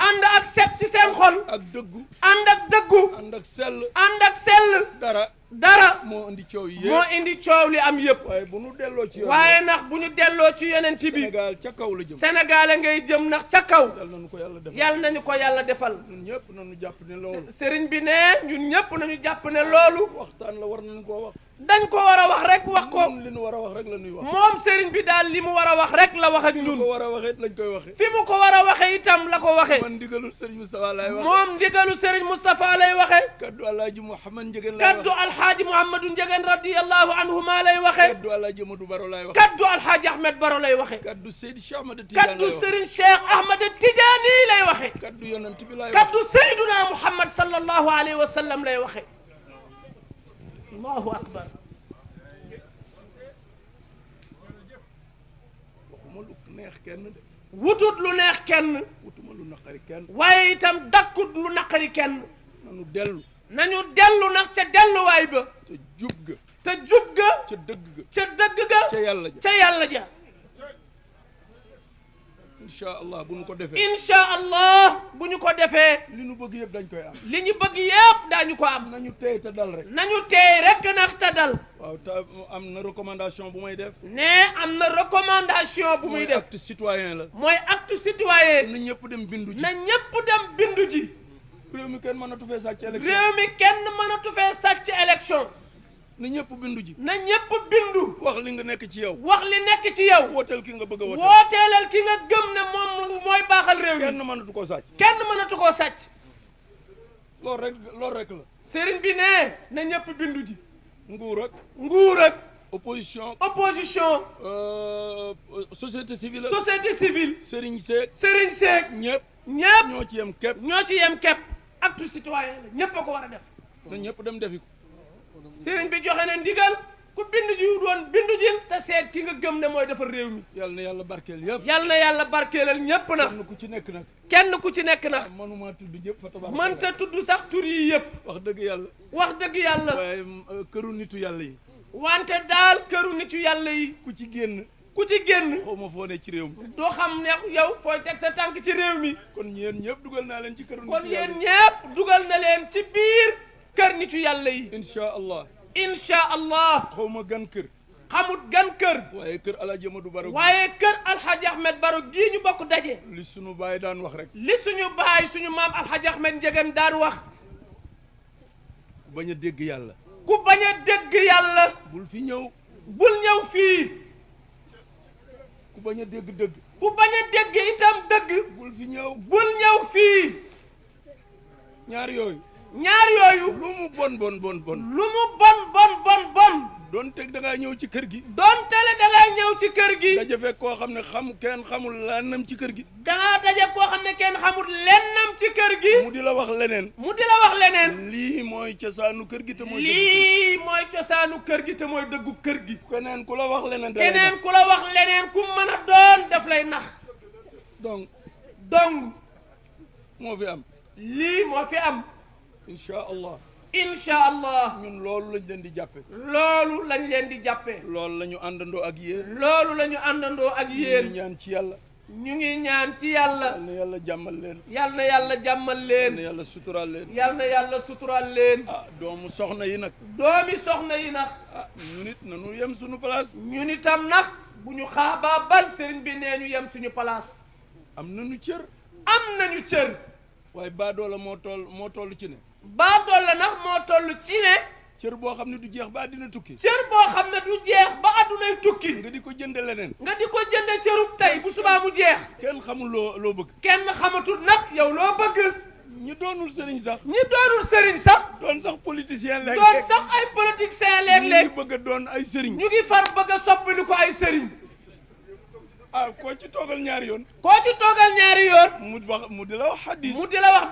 C: ànd ak set ci seen xol
D: ak dëggu
C: ànd ak dëggu
D: ànd ak sell
C: ànd ak sell dara
D: moo indi coow yi
C: moo indi coow li am yëpp
D: waaye bu ñu delloo ci yoon
C: waaye ndax bu ñu delloo ci yonent bi
D: Sénégal ca kaw la jëm
C: Sénégal a ngay jëm ndax ca kaw
D: yal nañu ko yàlla defal
C: yal nañu ko yàlla defal
D: ñun ñëpp nañu jàpp ne loolu
C: sëriñ bi ne ñun ñëpp nañu jàpp ne loolu
D: waxtaan la war nañu koo wax
C: dañ ko war a wax rek wax ko
D: li ñu war a wax rek la ñuy wax
C: moom sëriñ bi daal li mu war a wax rek la wax ak
D: ñu
C: ñun
D: ko war a waxee lañ koy waxee
C: fi mu ko war a waxee itam la ko waxee
D: man ndigalul sëriñ Moustapha laay wax
C: moom ndigalu sëriñ Moustapha lay waxee
D: kaddu alaaji Mouhamad Ndiéguène laay
C: kaddu
D: wax
C: alxaaji Mouhamadou Ndiéguène radiyallahu anhuma lay waxee
D: kaddu alaaji Amadou Baro laay wax
C: kaddu alxaaji Ahmed Baro lay waxee
D: kaddu Seydi Cheikh Ahmed Tidiane
C: kaddu
D: laay wax
C: sëriñ Cheikh Ahmed Tidiane lay waxee
D: kaddu yonent bi laay wax
C: kaddu Seyduna Muhammad sallallahu alayhi wa sallam lay waxee allahu akbar
D: waxuma lu neex kenn de
C: wutut lu neex kenn
D: wutuma lu naqari kenn
C: waaye itam dakkut lu naqari kenn
D: nanu dellu
C: nañu dellu nag ca delluwaay ba
D: te jub ga
C: te jub ga
D: ca dëgg ga
C: ca dëgg ga
D: ca yàlla ja
C: ca yàlla ja
D: incha allah bu ñu ko defee
C: incha allah bu ñu ko defee
D: li nu bëgg yëpp dañ koy am
C: li ñu bëgg yépp daañu ko am
D: nañu tey te dal rek
C: nañu teey rek nax te dal
D: waaw te am na recommandation bu may def
C: ne am na recommandation bu muy def
D: acte citoyen la
C: mooy acte citoyen
D: na ñëpp dem bindu ji
C: na ñépp dem bindu ji
D: réew mi kenn mënatu fee sàcc élection
C: réew mi kenn mënatu fee sàcc élection
D: na ñëpp bindu ji
C: na ñépp bindu
D: wax li nga nekk ci yow
C: wax li nekk ci yow
D: wooteel ki nga bëgg a wooteel
C: wooteelal ki nga gëm ne moom mooy baaxal réew mi
D: kenn mënatu koo sàcc
C: kenn mënatu koo sàcc
D: loolu rek la
C: sëriñ bi ne na ñépp bindu ji
D: nguur ak opposition société civile sëriñ seeg ñëpp ñoo ci
C: yem képp acte citoyen la ñépp a ko war a def
D: na ñëpp dem defi ko
C: sëriñ bi joxe na ndigal ku bindu ji doon bindu ji te seet ki nga gëm ne mooy defar réew mi
D: yal na yàlla barkeel yëpp
C: yal na yàlla barkeelal ñépp nag kenn ku ci nekk nag
D: manuma tudd ñëpp fa tabax
C: mënta tudd sax tur yi yëpp
D: wax dëgg yàlla
C: waaye
D: këru nitu yàlla yi
C: wante daal këru nitu yàlla yi
D: ku ci génn xaw ma foo ne ci réew mi
C: doo xam ne yow fooy teg sa tànk ci réew mi
D: kon yéen ñëpp dugal naa leen ci këru nitu
C: kon
D: yàlla
C: yéen ñëpp dugal na leen ci biir kër nitu yàlla yi
D: incha allah
C: xaw ma gan kër
D: xamut gan kër
B: waaye kër Alaaji Amadou Baro
C: waaye kër Alhaji Ahmed Baro gii ñu bokk daje
B: li sunu baay daan wax rek
C: li suñu baay suñu maam Alhaji Ahmed Ndiéguène daan wax
B: bañ a dégg yàlla
C: ku bañ a dégg yàlla
B: bul fi ñëw
C: bul ñëw fii
B: ku bañ a dégg dëgg
C: ku bañ a dégg itam dëgg
B: bul fi ñëw
C: bul ñëw fii
B: ñaar yooyu
C: lu
B: mu bon
C: lu mu bon
B: doon teg da ngaa ñëw ci kër gi
C: doon tele da ngaa ñëw ci kër gi
B: daje fekk koo xam ne kenn xamul lennam ci kër gi
C: dangaa daje koo xam ne kenn xamul lennam ci kër gi
B: mu di la wax leneen lii mooy cosaanu kër gi te mooy dëggu kër gi keneen ku la wax leneen
C: ku mën a doon daf lay nax
B: donc moo fi am
C: lii moo fi am
B: incha allah ñun loolu lañ leen di jàppe
C: loolu la ñu àndandoo ak yéen
B: ñu ñaan ci yàlla
C: ñu ngi ñaan ci yàlla
B: yal na yàlla jàmmal leen
C: yal na yàlla jàmmal leen
B: yal na yàlla suturaal leen
C: yal na yàlla suturaal leen
B: doomu soxna yi nag
C: ñu nit
B: nanu yem suñu place
C: ñun itam nag bu ñu xaabaa bal sëriñ bi nee ñu yem suñu place
B: am nañu
C: cër
B: waaye baadoola moo toll ci ne
C: baadoola nag moo toll ci ne
B: cër boo xam ne du jeex ba àddina tukki
C: cër boo xam ne du jeex ba àddunay tukki
B: nga di ko jënde leneen
C: nga di ko jënde cërub tey bu subaa mu jeex
B: kenn xamul loo bëgg
C: kenn xamatul nag yow loo bëgg
B: ñi doonul sëriñ sax
C: doon sax
B: politicien léeg
C: doon sax ay politicien léeg-léeg
B: ñu ngi bëgg a doon ay sëriñ
C: ñu ngi far bëgg a soppali ko ay sëriñ
B: koo ci toogal ñaari yoon
C: mu
B: di la wax hadis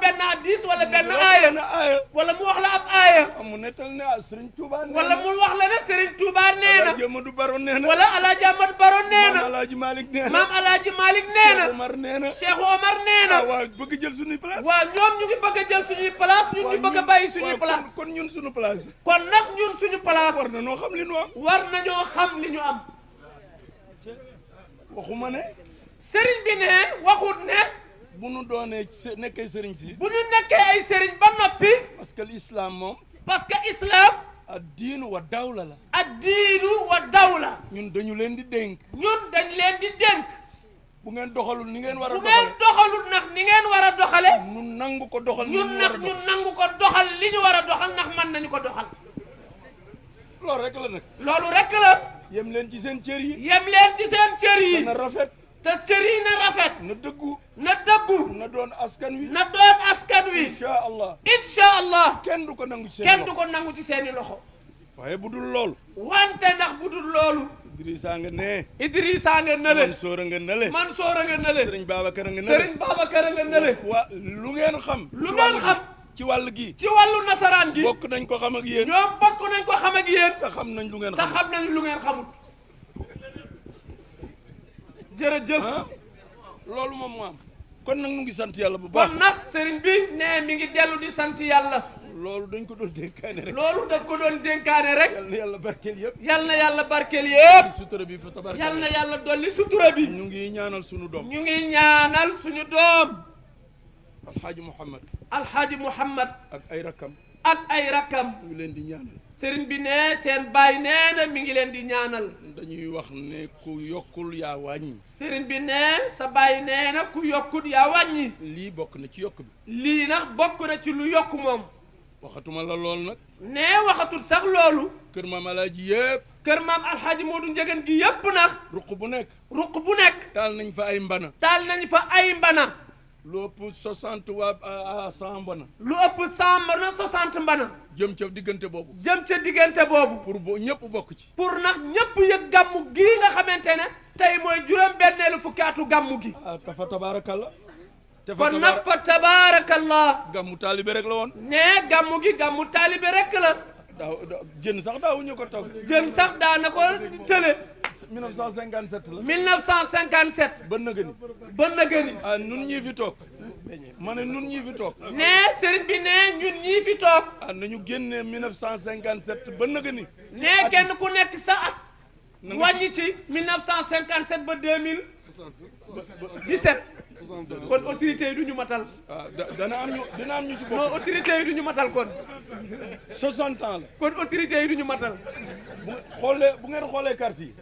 C: benn hadis wala benn aaya wala mu wax la ab aaya
B: mu nettal ne Serigne Touba nee
C: wala mu wax la ne Serigne Touba nee na
B: Alaaji Amadou Baro nee na
C: wala Alaaji Amadou Baro nee na
B: Maam Alaaji Malick nee na
C: Maam Alaaji Malick nee na
B: Cheikh Omar nee na
C: Cheikh Omar nee na
B: waaw bëgg jël suñuy place
C: waaw ñoom ñu ngi bëgg a jël suñuy place ñun ñu bëgg a bàyyi suñuy place
B: kon ñun suñu place
C: kon nag ñun suñu place
B: war na noo xam li ñu am
C: li ñu am
B: waxuma ne
C: sëriñ bi ne waxut ne
D: bu nu doonee nekkee sëriñ si
C: bu ñu nekkee ay sëriñ ba noppi
D: parce que l'islam moom
C: parce que islam
D: ad diinu wa dawla la
C: ad diinu wa dawla
D: ñun dañu leen di dénk
C: ñun dañ leen di dénk
D: bu ngeen doxalul ni ngeen war a
C: bu ngeen doxalul nag ni ngeen war a doxale
D: ñu nangu ko doxal ni
C: ñun
D: ñu war
C: nag
D: a
C: ñu
D: doxal
C: nangu ko doxal li ñu war a doxal ndax mën nañu ko doxal
D: loolu rek la nag
C: loolu rek la
D: yem leen ci seen cër yi
C: yem leen ci seen cër yi
D: na rafet
C: te cër yi na rafet
D: na dëggu
C: na dëggu
D: na doon askan wi
C: na doon askan wi
D: insha allah
C: incha allah
D: kenn du ko nangu ci seen
C: kenn du
D: loxo
C: ko nangu ci seeni loxo
D: waaye bu dul loolu
C: wante ndax bu dul loolu
D: Idrissa nga ne
C: Idrissa nga nële
D: Mansour nga nale
C: Mansour nga nële
D: Sëriñ Babacar nga nale
C: Sëriñ Babacar nga nële
D: waa lu ngeen xam
C: lu
D: ci
C: ngeen
D: wàll
C: xam
D: gi ci wàll gi
C: ci wàllu nasaraan gi
D: bokk nañ ko xam ak yéen
C: ñoom bokk nañ ko xam ak yéen
D: te xam nañ lu ngeen
C: te
D: xam
C: xam nañ lu ngeen xamut jërëjëf
D: ah loolu moom moo am kon nag nu ngi sant yàlla bu baax
C: kon nag sëriñ bi ne mi ngi dellu di sant yàlla
D: loolu dañ ko doon dénkaane rek
C: loolu daf ko doon dénkaane rek
D: yal na yàlla barkeel yëpp
C: yal na yàlla barkeel yépp
D: sutura bi fa tabaraka
C: yal na yàlla dolli sutura bi
D: ñu ngi ñaanal sunu doom
C: ñu ngi ñaanal suñu doom
D: alxaaji Muhammad
C: alxaaji Muhammad
D: ak ay rakkam
C: ak ay rakkam
D: ñu ngi leen di ñaanal
C: sëriñ bi ne seen baay nee na mi ngi leen di ñaanal
D: dañuy wax ne ku yokkul yaa wàññi
C: sëriñ bi ne sa baay nee na ku yokkut yaa wàññi
D: lii bokk na ci yokk bi
C: lii nag bokk na ci lu yokk moom
D: waxatuma la lool nag
C: ne waxatul sax loolu
D: kër maam alaaji yëpp
C: kër maam alxaaji Moodu Njëgeen gi yépp nag
D: ruq bu nekk
C: ruq bu nekk
D: taal nañ fa ay mbana
C: taal nañ fa ay mbana
D: lu ëpp 60 waa à 100 mbana
C: lu ëpp 100 mbana 60 mbana
D: jëm ca diggante boobu
C: jëm ca diggante boobu
D: pour boo ñëpp bokk ci
C: pour nag ñépp yëg gàmmu gii nga xamante ne tey mooy juróom benneelu fukki atu gàmmu gi
D: ah tafa tabaarakalla te
C: kon nag fa tabaarakallah
D: gàmmu taalibe rek la woon
C: ne gàmmu gi gàmmu taalibe rekk la
D: daaw jën sax daawuñu ko togg
C: jën sax daana ko tële
D: 1957 la
C: 1957
D: ba nëgë ni
C: ba nëgëni
D: ah nun ñii fi toog ma ne nun ñii fi toog
C: ne sëriñ bi ne ñun ñii fi toog
D: ah nañu génnee 1957 ba nëgë ni
C: ne kenn ku nekk sa at
D: na nga
C: wàññi ci 1957 ba 2017 kon autorité yi du ñu matal
D: ah dina am ñu ci
C: non
D: bokk
C: autorité yi du ñu matal kon
D: 60 ans la
C: kon autorité yi du ñu matal
D: bu ngeen xoolee carte yi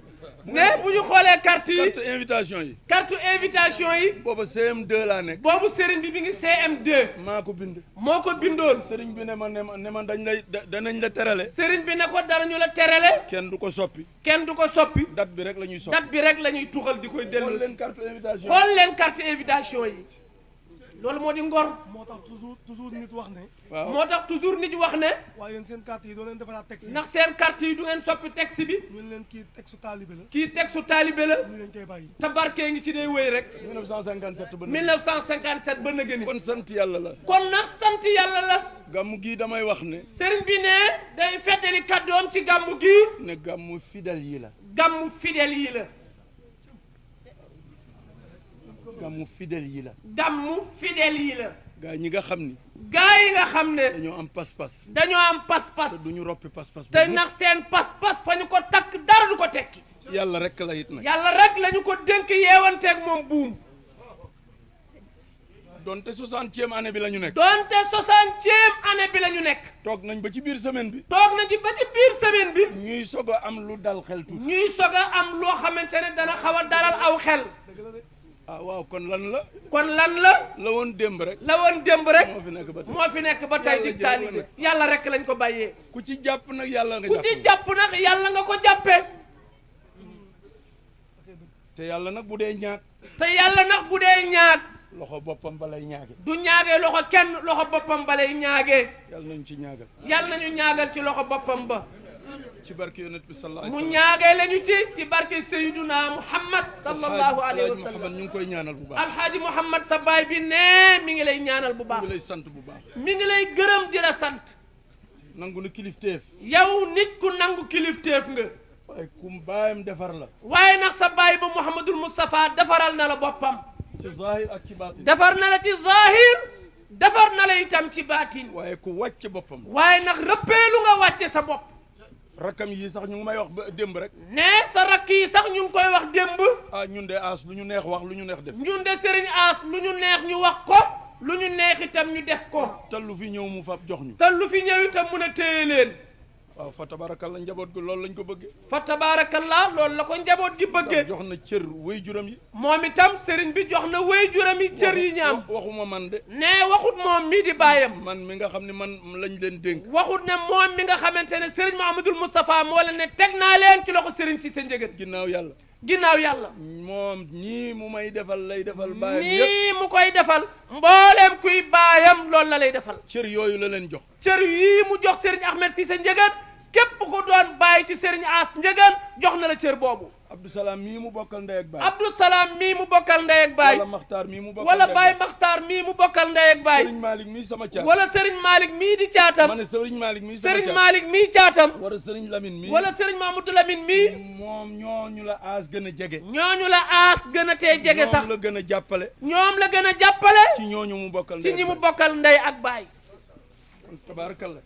C: ne bu ñu xoolee carte yi
D: carte invitation yi
C: carte invitation yi
D: booba CM2 laa nekk
C: boobu sëriñ bi mi ngi CM2
D: maa ko bind
C: moo ko bindoon
D: sëriñ bi ne ma dañ lay danañ la terale
C: sëriñ bi ne ko dara ñu la terale
D: kenn du ko soppi
C: kenn du ko soppi
D: date bi rek la ñuy soppi
C: date bi rek la ñuy tuxal di koy
D: xool
C: dellu
D: leen carte invitation
C: xool leen carte invitation yi loolu moo di ngor
E: moo tax toujours nit wax ne
D: waaw
C: moo tax toujours nit wax ne
E: waaye yéen seen carte yi doo leen defaraat texte yi
C: ndax seen carte yi du ngeen soppi texte bi
E: ñu leen kii texte taalibe la
C: kii texte taalibe la
E: ñu leen koy bàyyi
C: te barkee ngi ci day wéy rek
D: 1957 ba
C: 1957 ba nëgëni
D: kon sant yàlla la
C: kon nag sant yàlla la
D: gàmmu gii damay wax ne
C: sëriñ bi ne day feddali kàddoom ci gàmmu gi
D: ne gàmmu fidèle yi la
C: gàmmu fidèle yi la
D: gàmmu fidèle yi la
C: gàmmu fidèle yi la
D: gaa ñi nga xam ni
C: gaa yi nga xam ne
D: dañoo am pas-pas
C: dañoo am pas-pas
D: te duñu roppi pas-pas
C: te nag seen pas-pas fa ñu ko takk dara du ko tekki
D: yàlla rek la it nag
C: yàlla rek lañu ko dénk yeewanteeg moom buum
D: donte 60e année bi la ñu nekk
C: donte 60e année bi la ñu nekk
D: toog nañ ba ci biir semaine bi
C: toog na ci ba ci biir semaine bi
D: ñuy soog a am lu dal xel tuuti
C: ñuy soog a am loo xamante ne dana xaw a daral aw xel
D: ah waaw kon lan la
C: kon lan la
D: la woon démb rek
C: la woon démb rek
D: moo fi nekk ba tey
C: moo fi nekk ba tey di taalibe yàlla rek lañ ko bàyyee
D: ku ci jàpp nag yàlla nga
C: ku ci jàpp nag yàlla nga ko jàppee
D: te yàlla nag bu dee ñaag
C: te yàlla nag bu dee ñaag
D: loxo boppam ba lay ñaage
C: du ñaagee loxo kenn loxo boppam ba lay ñaagee
D: yàlla nañu ci ñaagal
C: yàlla nañu ñaagal ci loxo boppam ba
D: ci barke yonent bi sallallahu
C: mu
D: alayhi wa
C: ñaagee lañu ci barke Seyduna Muhammad sallallahu alayhi wa
D: sallam
C: sallam
D: ñu ngi koy ñaanal bu baax
C: alxaaji Muhammad sa baay bi ne mi ngi lay ñaanal bu
D: ñu
C: baax
D: ngi lay sant bu baax
C: mi ngi lay gërëm di la sant
D: nangu na kilifteef
C: yow nit ku nangu kilifteef nga
D: waaye kum baayam defar la
C: waaye nag sa baay ba Mouhamadul Moustapha defaral na la boppam
D: ci zahir ak ci baatin
C: defar na la ci zahir defar na la itam ci baatin
D: waaye ku wàcc boppam
C: waaye nag rëppeelu nga wàcce sa bopp
D: rakkam yi sax ñu ngi may wax ba démb rek.
C: ne sa rakk yi sax ñu ngi koy wax démb.
D: ah ñun de As lu ñu neex wax lu ñu neex def.
C: ñun de Serigne As lu ñu neex ñu wax ko lu ñu neex itam ñu def ko.
D: te lu fi ñëw mu fab jox ñu.
C: te lu fi ñëw itam mun a téye leen.
D: waaw fa tabarakallah njaboot gi loolu lañ ko bëggee.
C: fa tabarakallah loolu la ko njaboot gi bëggee.
D: jox na cër wéy juram yi.
C: moom itam Serigne bi jox na wéy juram yi cër yi ñaam.
D: waxuma man de.
C: ne waxut moom mii di bàyyam.
D: man mi nga xam ne man lañ leen dénk.
C: waxut ne moom mi nga xamante ne Serigne Mouhamadoul Moustapha moo la ne teg naa leen ci loxo Serigne Cissé Ndiéguène.
D: ginnaaw yàlla.
C: ginnaaw yàlla.
D: moom ñii mu may defal lay defal. baayam yëpp
C: nii mu koy defal. mbooleem kuy baayam loolu la lay defal.
D: cër yooyu la leen jox.
C: cër yii mu jox Serigne Ahmed Cissé Ndiéguène képp ku doon bàyyi ci Serigne As Ndiéguène jox na la cër boobu.
D: Abdou Salam mii mu bokkal ndey ak baay.
C: Abdou Salam mii mu bokkal ndey ak baay.
D: wala Makhtar mii mu bokkal
C: wala Baye Makhtar mii mu bokkal ndey ak baay.
D: Serigne Malick mii sama caat.
C: wala Serigne Malick mii di caatam.
D: ma ne Serigne Malick mii sama caat.
C: Serigne Malick mii caatam.
D: wala Serigne Lamine mii.
C: wala Serigne Mamadou Lamine mii.
D: moom ñooñu la As gën a jege.
C: ñooñu la As gën a tee jege sax.
D: ñoom la gën a jàppale.
C: ñoom la gën a jàppale.
D: ci ñooñu mu bokkal
C: ci ñi mu bokkal ndey ak baay.
D: tabaarakallah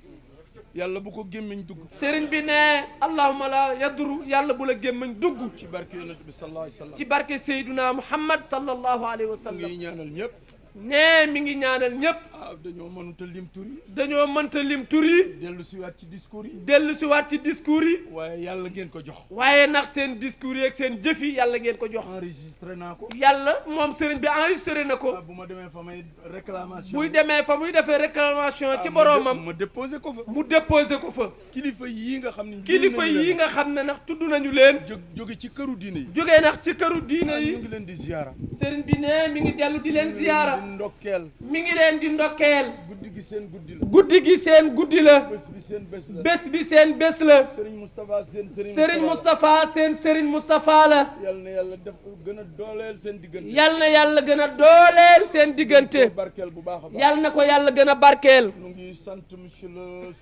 D: yàlla bu ko gémmiñ dugg.
C: Serigne bi ne allahumma la yaduru yàlla bu la gémmiñ dugg.
D: ci barke yonent bi sallallahu alayhi wa sallam.
C: ci barke Seydina Muhammad sallallahu alayhi wa
D: ngi
C: sallam.
D: ñaanal ñëpp.
C: ne mi ngi ñaanal ñëpp.
D: dañoo mënut a lim tur yi.
C: dañoo mënta lim tur yi.
D: dellu siwaat ci discours yi.
C: dellu si waat ci discours yi.
D: waaye yàlla ngeen ko jox.
C: waaye ndax seen discours yi ak seen jëf yi yàlla ngeen ko jox.
D: enregistré naa ko.
C: yàlla moom Serigne bi enregistré na ko.
D: bu ma demee fa may réclamation.
C: buy demee fa muy defee réclamation ci boromam.
D: ma déposé ko fa.
C: mu déposé ko fa.
D: kilifa yii nga xam ne.
C: kilifa yi nga xam ne ndax tudd nañu leen.
D: jóge ci këru diine yi.
C: jógee ndax ci këru diine yi.
D: ñu ngi leen di ziara.
C: Serigne bi ne mi ngi dellu di leen ziyaara.
D: ndokkeel.
C: mi ngi leen di ndokkeel.
D: guddi gi seen guddi la.
C: guddi gi seen guddi la.
D: bés bi seen bés la.
C: bés bi seen bés la.
D: Serigne Moustapha seen
C: Serigne Moustapha seen Serigne Moustapha la.
D: yal na yàlla def gën a dooleel seen diggante.
C: yal na yàlla gën a dooleel seen diggante.
D: barkeel bu baax a baax.
C: yal na ko yàlla gën a barkeel.
D: ñu ngi sant monsieur le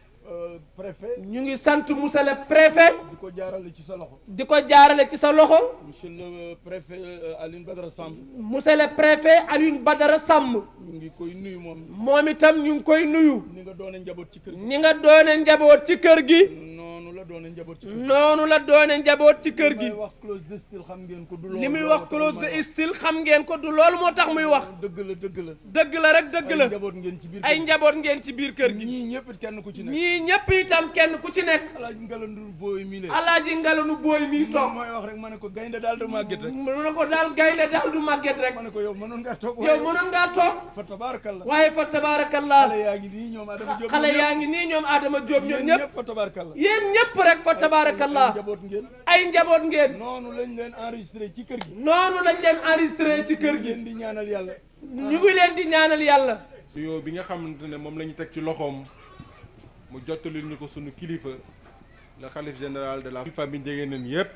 D: préfet.
C: ñu ngi sant monsieur le préfet.
D: di ko jaarale ci sa loxo.
C: di ko jaarale ci sa loxo.
D: monsieur le préfet Alioune Badara Samb.
C: monsieur le préfet Alioune Badara Samb.
D: ñu ngi koy nuyu moom.
C: moom itam ñu ngi koy nuyu.
D: ni nga doone njaboot ci kër gi.
C: ni nga doone njaboot ci kër gi.
D: noonu la doone njaboot ci kër gi.
C: noonu la doone njaboot ci kër gi.
D: li muy wax clause de style xam ngeen ko du loolu.
C: li muy wax clause de style xam ngeen ko du loolu moo tax muy wax.
D: dëgg la dëgg la.
C: dëgg la rek dëgg la.
D: ay njaboot ngeen ci biir
C: ay njaboot ngeen ci biir kër gi.
D: ñii ñëpp kenn ku ci nekk.
C: ñii ñëpp itam kenn ku ci nekk.
D: Alaaji Ngalandu Booy mii la.
C: Alaaji Ngalanu Booy mii toog.
D: mooy wax rek ma ne ko gaynde daal du màgget rek.
C: mu ne ko daal gaynde daal du màgget rek.
D: ma ne ko yow mënoon ngaa toog.
C: yow mënoon ngaa toog.
D: fa tabaarakallah.
C: waaye fa tabaarakallah.
D: xale yaa ngi nii ñoom Adama Diop.
C: xale yaa ngi nii ñoom Adama Diop ñoom ñëpp.
D: fa tabaarakallah.
C: yéen ñëpp rek fa tabaarakallah.
D: ay njaboot ngeen.
C: ay njaboot ngeen.
D: noonu lañ leen enregistré ci kër gi.
C: noonu lañ leen enregistré ci kër gi.
D: ngeen di ñaanal yàlla.
C: ñu ngi leen di ñaanal yàlla.
A: nuyoo bi nga xamante ne moom la ñu teg ci loxoom mu jottali ñu ko sunu kilifa le xalif général de la famille Ndiéguène yépp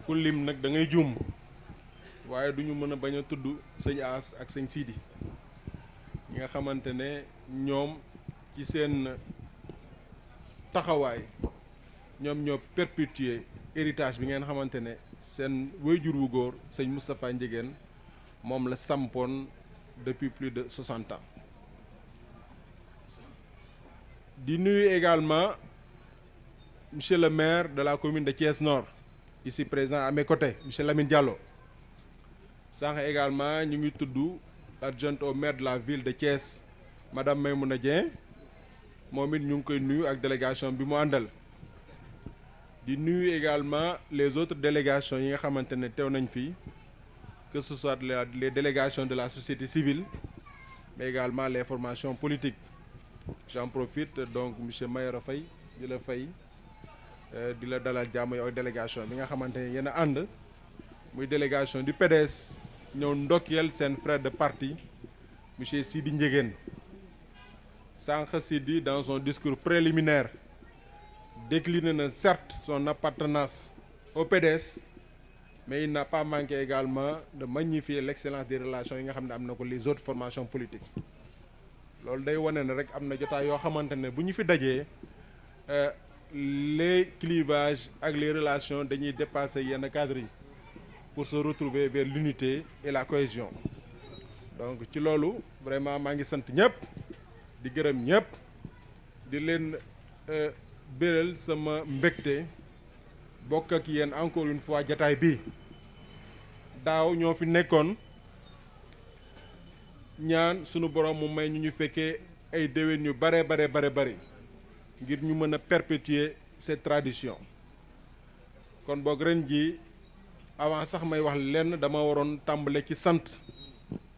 A: ku lim nag da ngay juum waaye du ñu mën a bañ a tudd sëñ As ak sëñ Sidi ñi nga xamante ne ñoom ci seen taxawaay ñoom ñoo perpétuer héritage bi ngeen xamante ne seen waajur wu góor sëñ Moustapha Ndiéguène moom la sampoon depuis plus de 60 ans di nuyu également monsieur le maire de la commune de Thiès Nord ici présent à mes côtés monsieur Lamine Diallo sànq également ñu ngi tudd l'adjointe au maire de la ville de Thiès madame Maymouna Dieng moom it ñu ngi koy nuyu ak délégation bi mu àndal di nuyu également les autres délégations yi nga xamante ne teew nañ fii que ce soit les délégations de la société civile mais également les formations politiques j'en profite donc monsieur Mayoro Faye di la fay di la dalal jàmm yow délégation bi nga xamante ne yéen a ànd muy délégation du PDS ñëw ndokkeel seen frère de parti monsieur Sidi Ndiéguène sànq Sidi dans son discours préliminaire décliné na certes son appartenance au PDS mais il n'a pas manqué également de magnifier l'excellence des relations yi nga xam ne am na ko les autres formations politiques loolu day wane ne rek am na jotaay yoo xamante ne bu ñu fi dajee les clivages ak les relations dañuy dépasser yenn cadres yi pour se retrouver vers l'unité et la cohésion donc ci loolu vraiment maa ngi sant ñëpp di gërëm ñëpp di leen
F: béral sama mbégte bokk ak yéen encore une fois jataay bi daaw ñoo fi nekkoon ñaan sunu borom mu may ñu fekkee ay déwén yu bare ngir ñu mën a perpétuer cette tradition kon boog ren ji avant sax may wax lenn dama waroon tàmbale ci sant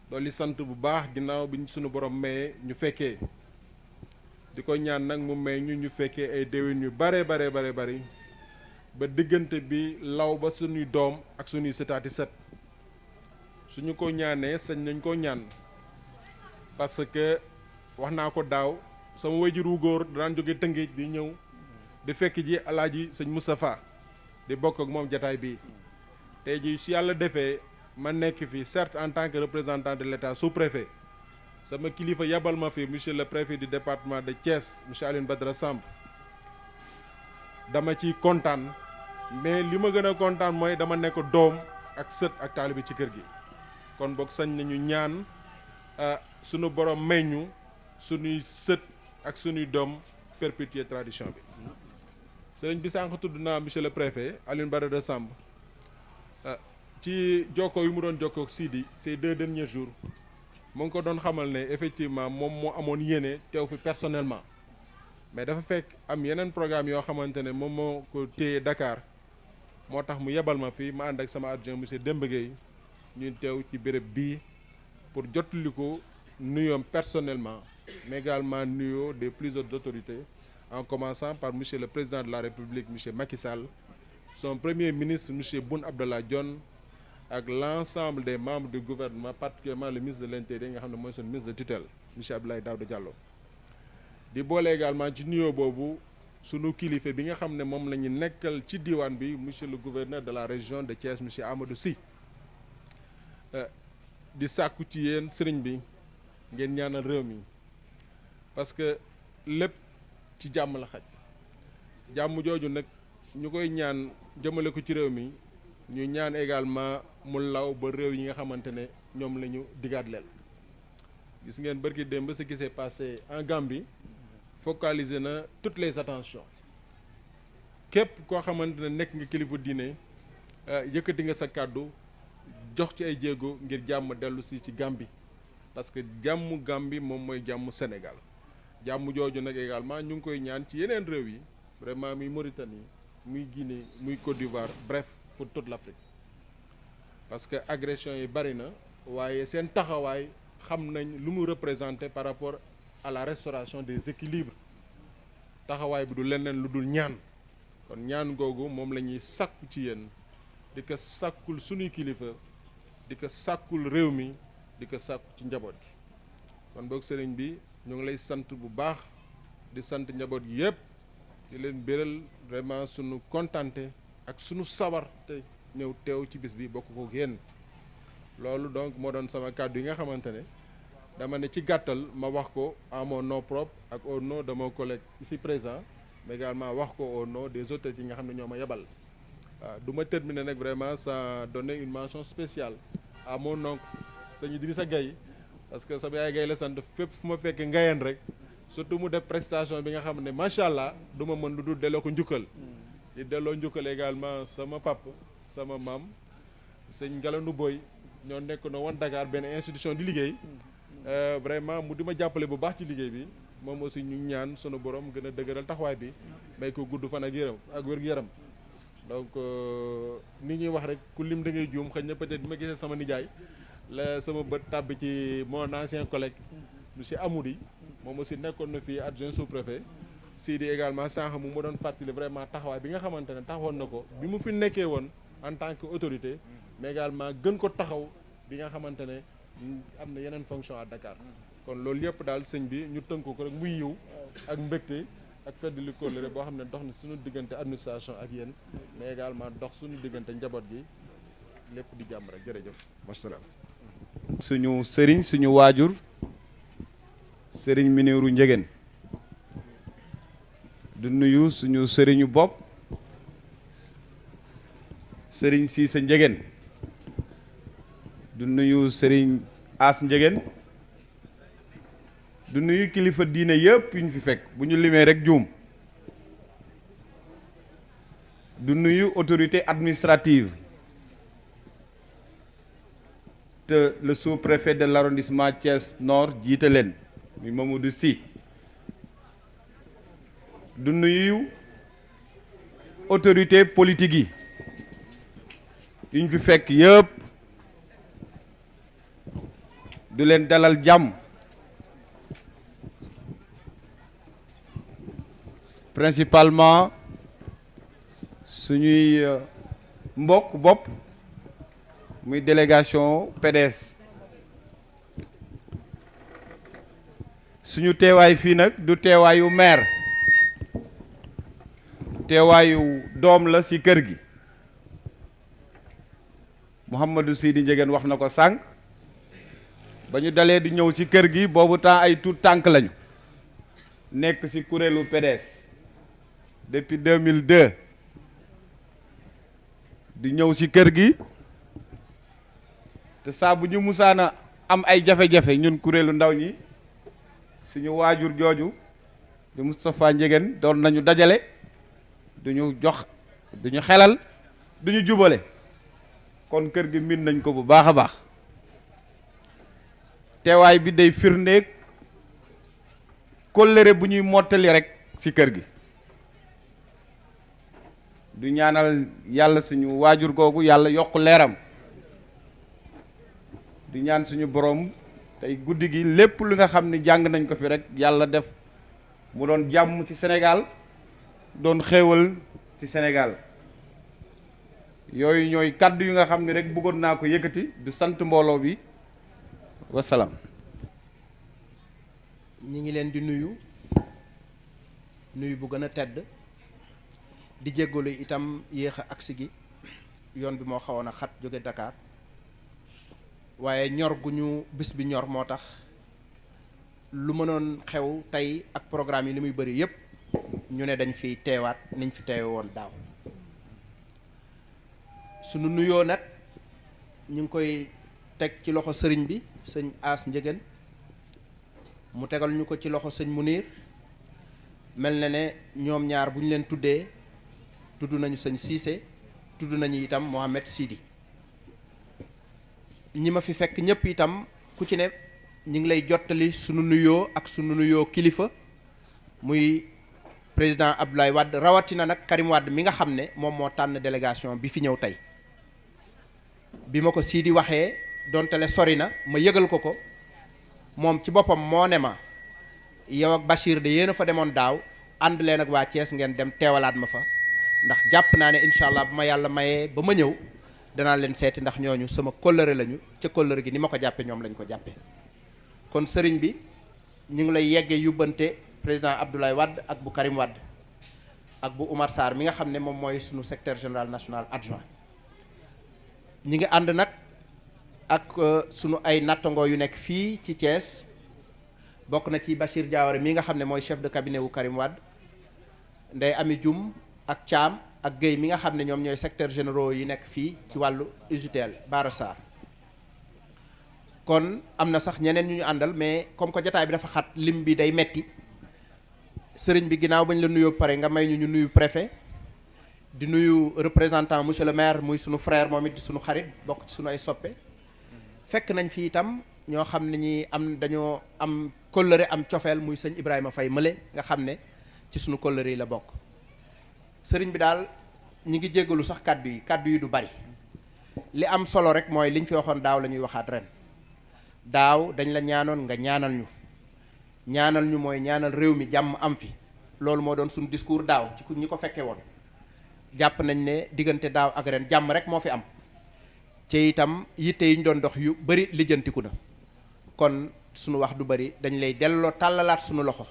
F: dolli sant bu baax ginnaaw bi sunu borom mayee ñu fekkee di ko ñaan nag mu may ñu fekkee ay déwén yu bare ba diggante bi law ba suñuy doom ak suñuy sëtaati sët suñu ko ñaanee sañ nañ ko ñaan parce que wax naa ko daaw sama wayjuru góor daan jóge Tëngéej di ñëw di fekk ji alaaji sëñ Moustapha di bokk ak moom jataay bi tey ji su yàlla defee ma nekk fi certes en tant que représentant de l'État sous-préfet sama kilifa yabal ma fi monsieur le préfet du département de Thiès monsieur Alioune Badara Samb dama ci kontaan mais li ma gën a kontaan mooy dama nekk doom ak sët ak taalibe ci kër gi kon boog sañ nañu ñaan sunu borom may ñu sunuy sët ak sunuy doom perpétuer tradition bi sëriñ bi sànq tudd naa monsieur le préfet Alioune Badara Samb ci jokkoo yu mu doon jokkoo ak Sidi ces 2 derniers jours mu ngi ko doon xamal ne effectivement moom moo amoon yéene teew fi personnellement mais dafa fekk am yeneen programme yoo xamante ne moom moo ko téye Dakar moo tax mu yebal ma fi ma ànd ak sama adjoint monsieur Demba Gueye ñu teew ci béréb bii pour jottali ko nuyoom personnellement mais également nuyoo des plus hautes autorités en commençant par monsieur le président de la République monsieur Macky Sall son premier ministre monsieur Boun Abdallah Dionne ak l'ensemble des membres du gouvernement particulièrement le ministre de l'Intérieur nga xam ne mooy son ministre de tutelle monsieur Abdoulaye Daouda Diallo di boole également ci nuyoo boobu sunu kilifa bi nga xam ne moom la ñu nekkal ci diwaan bi monsieur le gouverneur de la région de Thiès monsieur Amadou Sy di sàkku ci yéen sëriñ bi ngeen ñaanal réew mi parce que lépp ci jàmm la xaj jàmm jooju nag ñu koy ñaan jëmale ko ci réew mi ñu ñaan également mu law ba réew yi nga xamante ne ñoom la ñu digaat leel gis ngeen barki démb ce qui s'est passé en Gambie focaliser na toutes les attentions képp koo xamante ne nekk nga kilifa diine yëkkati nga sa kàddu jox ci ay jéego ngir jàmm dellu si ci Gambie parce que jàmm Gambie moom mooy jàmm Sénégal jàmm jooju nag également ñu ngi koy ñaan ci yeneen réew yi vraiment muy Mauritanie muy Guinée muy Côte d'Ivoire bref pour toute l'Afrique parce que agression yi bari na waaye seen taxawaay xam nañ lu mu représenter par rapport à la restauration des équilibres taxawaay bi du leneen lu dul ñaan kon ñaan googu moom la ñuy sàkku ci yéen di ko sàkkul sunuy kilifa di ko sàkkul réew mi di ko sàkku ci njaboot gi kon boog sëriñ bi ñu ngi lay sant bu baax di sant njaboot gi yëpp di leen béral vraiment sunu kontante ak sunu sawar te ñëw teew ci bis bi bokk ko yéen loolu donc moo doon sama kàddu yi nga xamante ne dama ne ci gàttal ma wax ko à mon nom propre ak au nom de mon collègue ici présent mais également wax ko au nom des autorités yi nga xam ne ñoo ma yebal waaw du ma terminer nag vraiment sans donner une mention spéciale à mon oncle sëñ Idrissa Gueye parce que sama yaay Gueye la sant fépp fu ma fekk ngayeen rek surtout mu def prestation bi nga xam ne macha allah du ma mën lu dul delloo ko njukkal di delloo njukkal également sama papa sama maam sëñ Galandou Boy ñoo nekk na woon Dakar benn institution di liggéey vraiment mu di ma jàppale bu baax ci liggéey bi moom aussi ñu ñaan sunu borom gën a dëgëral taxawaay bi may ko gudd fan ak yaram ak wér-gu-yaram donc ni ñuy wax rek ku lim da ngay juum xëy na peut-être bi ma gisee sama nijaay la sama bët tàbbi ci mon ancien collègue monsieur Amoudi moom aussi nekkoon na fii adjoint sous-préfet Sidi également sànq mu ma doon fàttali vraiment taxawaay bi nga xamante ne taxawoon na ko bi mu fi nekkee woon en tant que autorité mais également gën ko taxaw bi nga xamante ne am na yeneen fonction à Dakar kon loolu yëpp daal sëñ bi ñu tënk ko rek muy yiw ak mbégte ak feddali kóllëre boo xam ne dox na suñu diggante administration ak yéen mais également dox suñu diggante njaboot gi lépp di jàmm rek jërëjëf wasalaam.
G: suñu sëriñ suñu waajur sëriñ Miniru Njegen du nuyu suñu sëriñu bopp sëriñ Siise Njegen du nuyu sëriñ As Njegen du nuyu kilifa diine yëpp yu ñu fi fekk bu ñu limee rek juum du nuyu autorité administrative te le sous-préfet de l'arrondissement Thiès Nord jiite leen muy Mamadou Sy du nuyu autorité politique yi ñu fi fekk yëpp du leen dalal jàmm principalement suñuy mbokk bopp muy délégation PDS suñu teewaay fii nag du teewaayu maire teewaayu doom la ci kër gi Mouhamadou Sidi Ndiéguène wax na ko sànq ba ñu dalee di ñëw ci kër gi boobu temps ay tuut tànk lañu nekk ci kuréelu PDS depuis 2002 di ñëw ci kër gi te saa bu ñu musaana am ay jafe-jafe ñun kuréelu ndaw ñi suñu waajur jooju di Moustapha Ndiéguène doon nañu dajale duñu jox duñu xelal duñu jubale kon kër gi miin nañ ko bu baax a baax teewaay bi day firndeeg kóllëre bu ñuy mottali rek ci kër gi du ñaanal yàlla suñu waajur googu yàlla yokk leeram du ñaan suñu borom tey guddi gi lépp lu nga xam ne jàng nañ ko fi rek yàlla def mu doon jàmm ci Sénégal doon xéewal ci Sénégal yooyu ñooy kàddu yu nga xam ne rek bëggoon naa ko yëkkati du sant mbooloo bi wasalaam.
C: ñi ngi leen di nuyu bu gën a tedd di jéggalu itam yéex a agsi gi yoon bi moo xawoon a xat jóge Dakar waaye ñor gu ñu bis bi ñor moo tax lu mënoon xew tey ak programme yi li muy bëri yépp ñu ne dañ fiy teewaat niñ fi teewe woon daaw sunu nuyoo nag ñu ngi koy teg ci loxo sëriñ bi sëñ As Ndiéguène mu tegal ñu ko ci loxo sëñ Munir mel na ne ñoom ñaar bu ñu leen tuddee tudd nañu sëñ Cissé tudd nañu itam Mohamed Sidi ñi ma fi fekk ñëpp itam ku ci ne ñu ngi lay jottali sunu nuyoo ak sunu nuyoo kilifa muy président Abdoulaye Wade rawatina nag Karim Wade mi nga xam ne moom moo tànn délégation bi fi ñëw tey bi ma ko Sidi waxee dontale sori na ma yëgal ko moom ci boppam moo ne ma yow ak Bachir de yéen a fa demoon daaw ànd leen ak waa Thiès ngeen dem teewalaat ma fa ndax jàpp naa ne incha allah bu ma yàlla mayee ba ma ñëw danaa leen seeti ndax ñooñu sama kóllëre lañu ca kóllëre gi ni ma ko jàppe ñoom lañ ko jàppe kon sëriñ bi ñu ngi lay yegge yóbbante président Abdoulaye Wade ak bu Karim Wade ak bu Oumar Sarr mi nga xam ne moom mooy sunu secrétaire général national adjoint ñi ngi ànd nag ak sunu ay nattangoo yu nekk fii ci Thiès bokk na ci Bachir Diawara mi nga xam ne mooy chef de cabinet wu Karim Wade Ndeye Ami Dioum ak Thiam ak Guèye mi nga xam ne ñoom ñooy secrétaires généraux yi nekk fii ci wàllu UGTEL Bara Sarr kon am na sax ñeneen ñu ñu àndal mais comme que jotaay bi dafa xat lim bi day metti sëriñ bi ginnaaw bañ la nuyoo pare nga may ñu nuyu préfet di nuyu représentant monsieur le maire muy sunu frère moom it di sunu xarit bokk ci sunu ay soppe fekk nañ fi itam ñoo xam ne ñi dañoo am kóllëre am cofeel muy sëñ Ibrahima Faye mële nga xam ne ci sunu kóllëre yi la bokk sëriñ bi daal ñi ngi jéggalu sax kàddu yi du bari li am solo rek mooy liñ fi waxoon daaw la ñuy waxaat ren daaw dañ la ñaanoon nga ñaanal ñu mooy ñaanal réew mi jàmm am fi loolu moo doon suñu discours daaw ci ñi ko fekkee woon jàpp nañ ne diggante daaw ak ren jàmm rek moo fi am ci itam yitte yi ñu doon dox yu bari lijjantiku na kon sunu wax du bari dañ lay delloo tàllalaat sunu loxo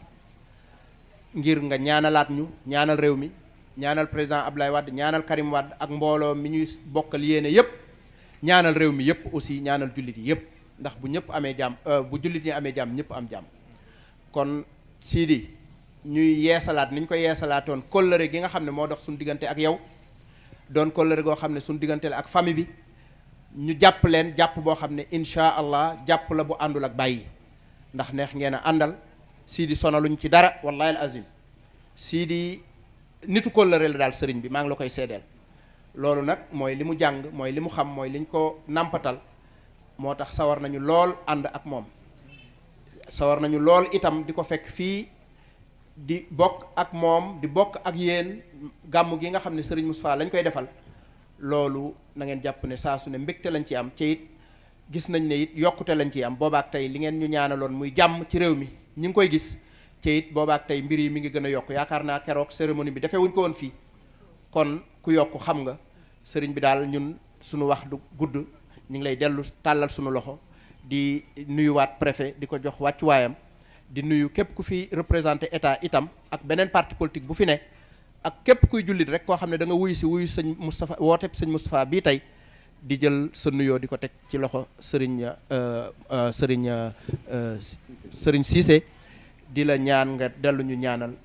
C: ngir nga ñaanalaat ñu ñaanal réew mi ñaanal président Abdoulaye Wade ñaanal Karim Wade ak mbooloo mi ñuy bokkal yéene yépp ñaanal réew mi yépp aussi ñaanal jullit yi yépp ndax bu ñëpp amee jàmm bu jullit ñi amee jàmm ñëpp am jàmm kon Sidi ñuy yeesalaat ni ñu ko yeesalaatoon kóllëre gi nga xam ne moo dox suñu diggante ak yow doon kóllëre goo xam ne suñu diggante la ak famille bi ñu jàpp leen jàpp boo xam ne incha allah jàpp la bu àndul ak bàyyi ndax neex ngeen a àndal Sidi sonaluñ ci dara wallahi al azim Sidi nitu kóllëre la daal sëriñ bi maa ngi la koy seedeel loolu nag mooy li mu jàng mooy li mu xam mooy liñ ko nàmpatal moo tax sawar nañu lool ànd ak moom sawar nañu lool itam di ko fekk fii di bokk ak moom di bokk ak yéen gàmm gi nga xam ne sëriñ Moustapha lañ koy defal loolu na ngeen jàpp ne saa su ne mbégte lañ ci am ci it gis nañ ne it yokkute lañ ci am boobaak tey li ngeen ñu ñaanaloon muy jàmm ci réew mi ñi ngi koy gis ci it boobaak tey mbir yi mi ngi gën a yokk yaakaar naa keroog cérémonie bi defee wuñ ko woon fii kon ku yokk xam nga sëriñ bi daal ñun suñu wax du gudd ñu ngi lay dellu tàllal suñu loxo di nuyuwaat préfet di ko jox wàccuwaayam di nuyu képp ku fi représenté état itam ak beneen parti politique bu fi ne ak képp kuy jullit rek koo xam ne da nga wuyu sëñ Moustapha woote sëñ Moustapha bii tey di jël sa nuyoo di ko teg ci loxo sëriñ Cissé di la ñaan nga dellu ñu ñaanal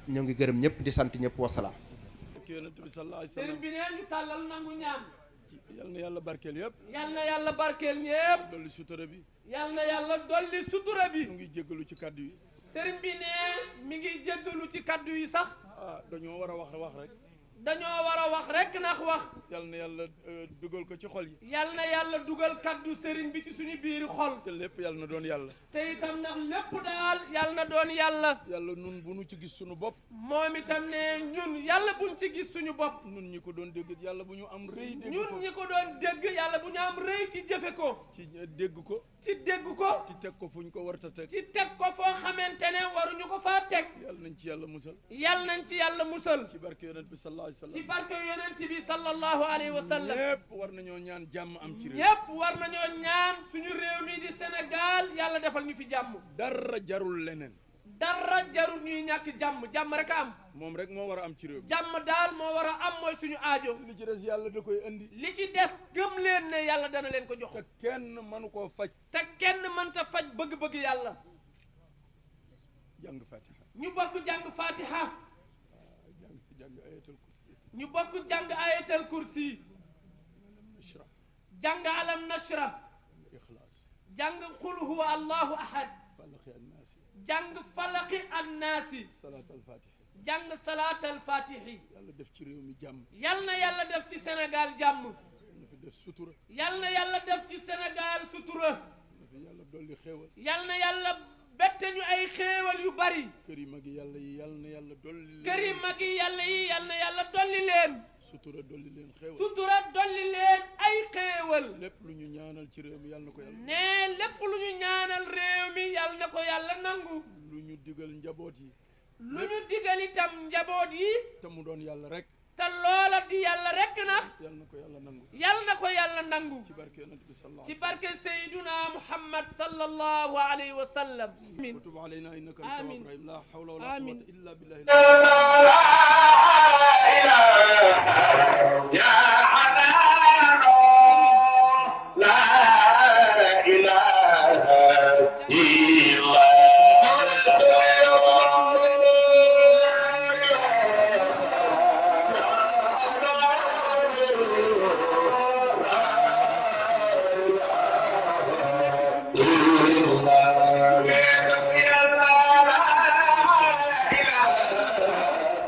C: ñu ngi gërëm ñëpp di sant ñëpp wasalaam.
D: sëriñ bi nee ñu tàllal nangu ñaan.
F: yal na yàlla barkeel yëpp.
D: yal na yàlla barkeel ñëpp.
F: dolli sutura bi.
D: yal na yàlla dolli sutura bi.
F: mu ngi jéggalu ci kaddu yi.
D: sëriñ bi nee mi ngi jéggalu ci kaddu yi sax.
F: dañoo war a wax rek.
D: dañoo war a wax rek ndax wax.
F: yal na yàlla dugal ko ci xol yi.
D: yal na yàlla dugal kaddu sëriñ bi ci suñu biir xol.
F: te lépp yal na doon yàlla.
D: te itam ndax lépp daal yal na doon yàlla.
F: yàlla nun bu nu ci gis suñu bopp.
D: moom itam ne ñun yàlla buñ ci gis suñu bopp.
F: nun ñi ko doon dégg yàlla bu ñu am rëy. dégg ko
D: ñun ñi ko doon dégg yàlla bu ñu am rëy ci jëfe ko.
F: ci dégg ko.
D: ci dégg ko.
F: ci teg ko fu ñu ko warta teg.
D: ci teg ko foo xamante ne waruñu ko faa teg.
F: yàlla nañ ci yàlla musal.
D: yàlla nañ ci yàlla musal.
F: ci barke yonent bi sallallahu alayhi wa sallam.
D: ci barke yonent bi sallallahu alayhi wa sallam.
F: ñépp war nañoo ñaan jàmm am ci réew.
D: ñépp war nañoo ñaan suñu réew mi di Sénégal yàlla defal ñu fi jàmm.
F: dara jarul leneen.
D: dara jarul ñuy ñàkk jàmm jàmm rek a am.
F: moom rek moo war a am ci réew mi.
D: jàmm daal moo war a am mooy suñu aajo.
F: li ci des yàlla da koy indi.
D: li ci des gëm leen ne yàlla dana leen ko jox.
F: te kenn mënu koo faj.
D: te kenn mënta faj bëgg-bëgg yàlla.
F: jàng fatiha.
D: ñu bokk jàng fatiha.
F: jàng ayatul kursi.
D: ñu bokk jàng ayatul kursi. jàng alam nashra. jàng qul huwa allahu ahad. jàng falaqi ak naasi.
F: salaatal fatihi.
D: jàng salaatal fatihi.
F: yàlla def ci réew mi jàmm.
D: yal na yàlla def ci Sénégal jàmm.
F: na fi def sutura.
D: yal na yàlla def ci Sénégal sutura.
F: na fi yàlla dolli xéewal.
D: yal na yàlla bette ñu ay xéewal yu bari.
F: kër yi mag yi yàlla yi yal na yàlla dolli leen.
D: kër yi mag yi yàlla yi yal na yàlla dolli leen.
F: sutura dolli leen xéewal.
D: sutura dolli leen ay xéewal.
F: lépp lu ñu ñaanal ci réew mi yal na ko yàlla.
D: nee lépp lu ñu ñaanal réew mi yal na ko yàlla nangu.
F: lu ñu digal njaboot yi.
D: lu ñu digal itam njaboot yi.
F: te mu doon yàlla rek.
D: te loola di yàlla rek na.
F: yal na ko yàlla nangu.
D: yal na ko yàlla nangu.
F: ci barke yonent bi sallallahu
D: ci barke Seydina Muhammad sallallahu alayhi wa sallam. amiin
F: wa tub alayna innaka anta tawwabur rahim la hawla wala quwwata illa billahi.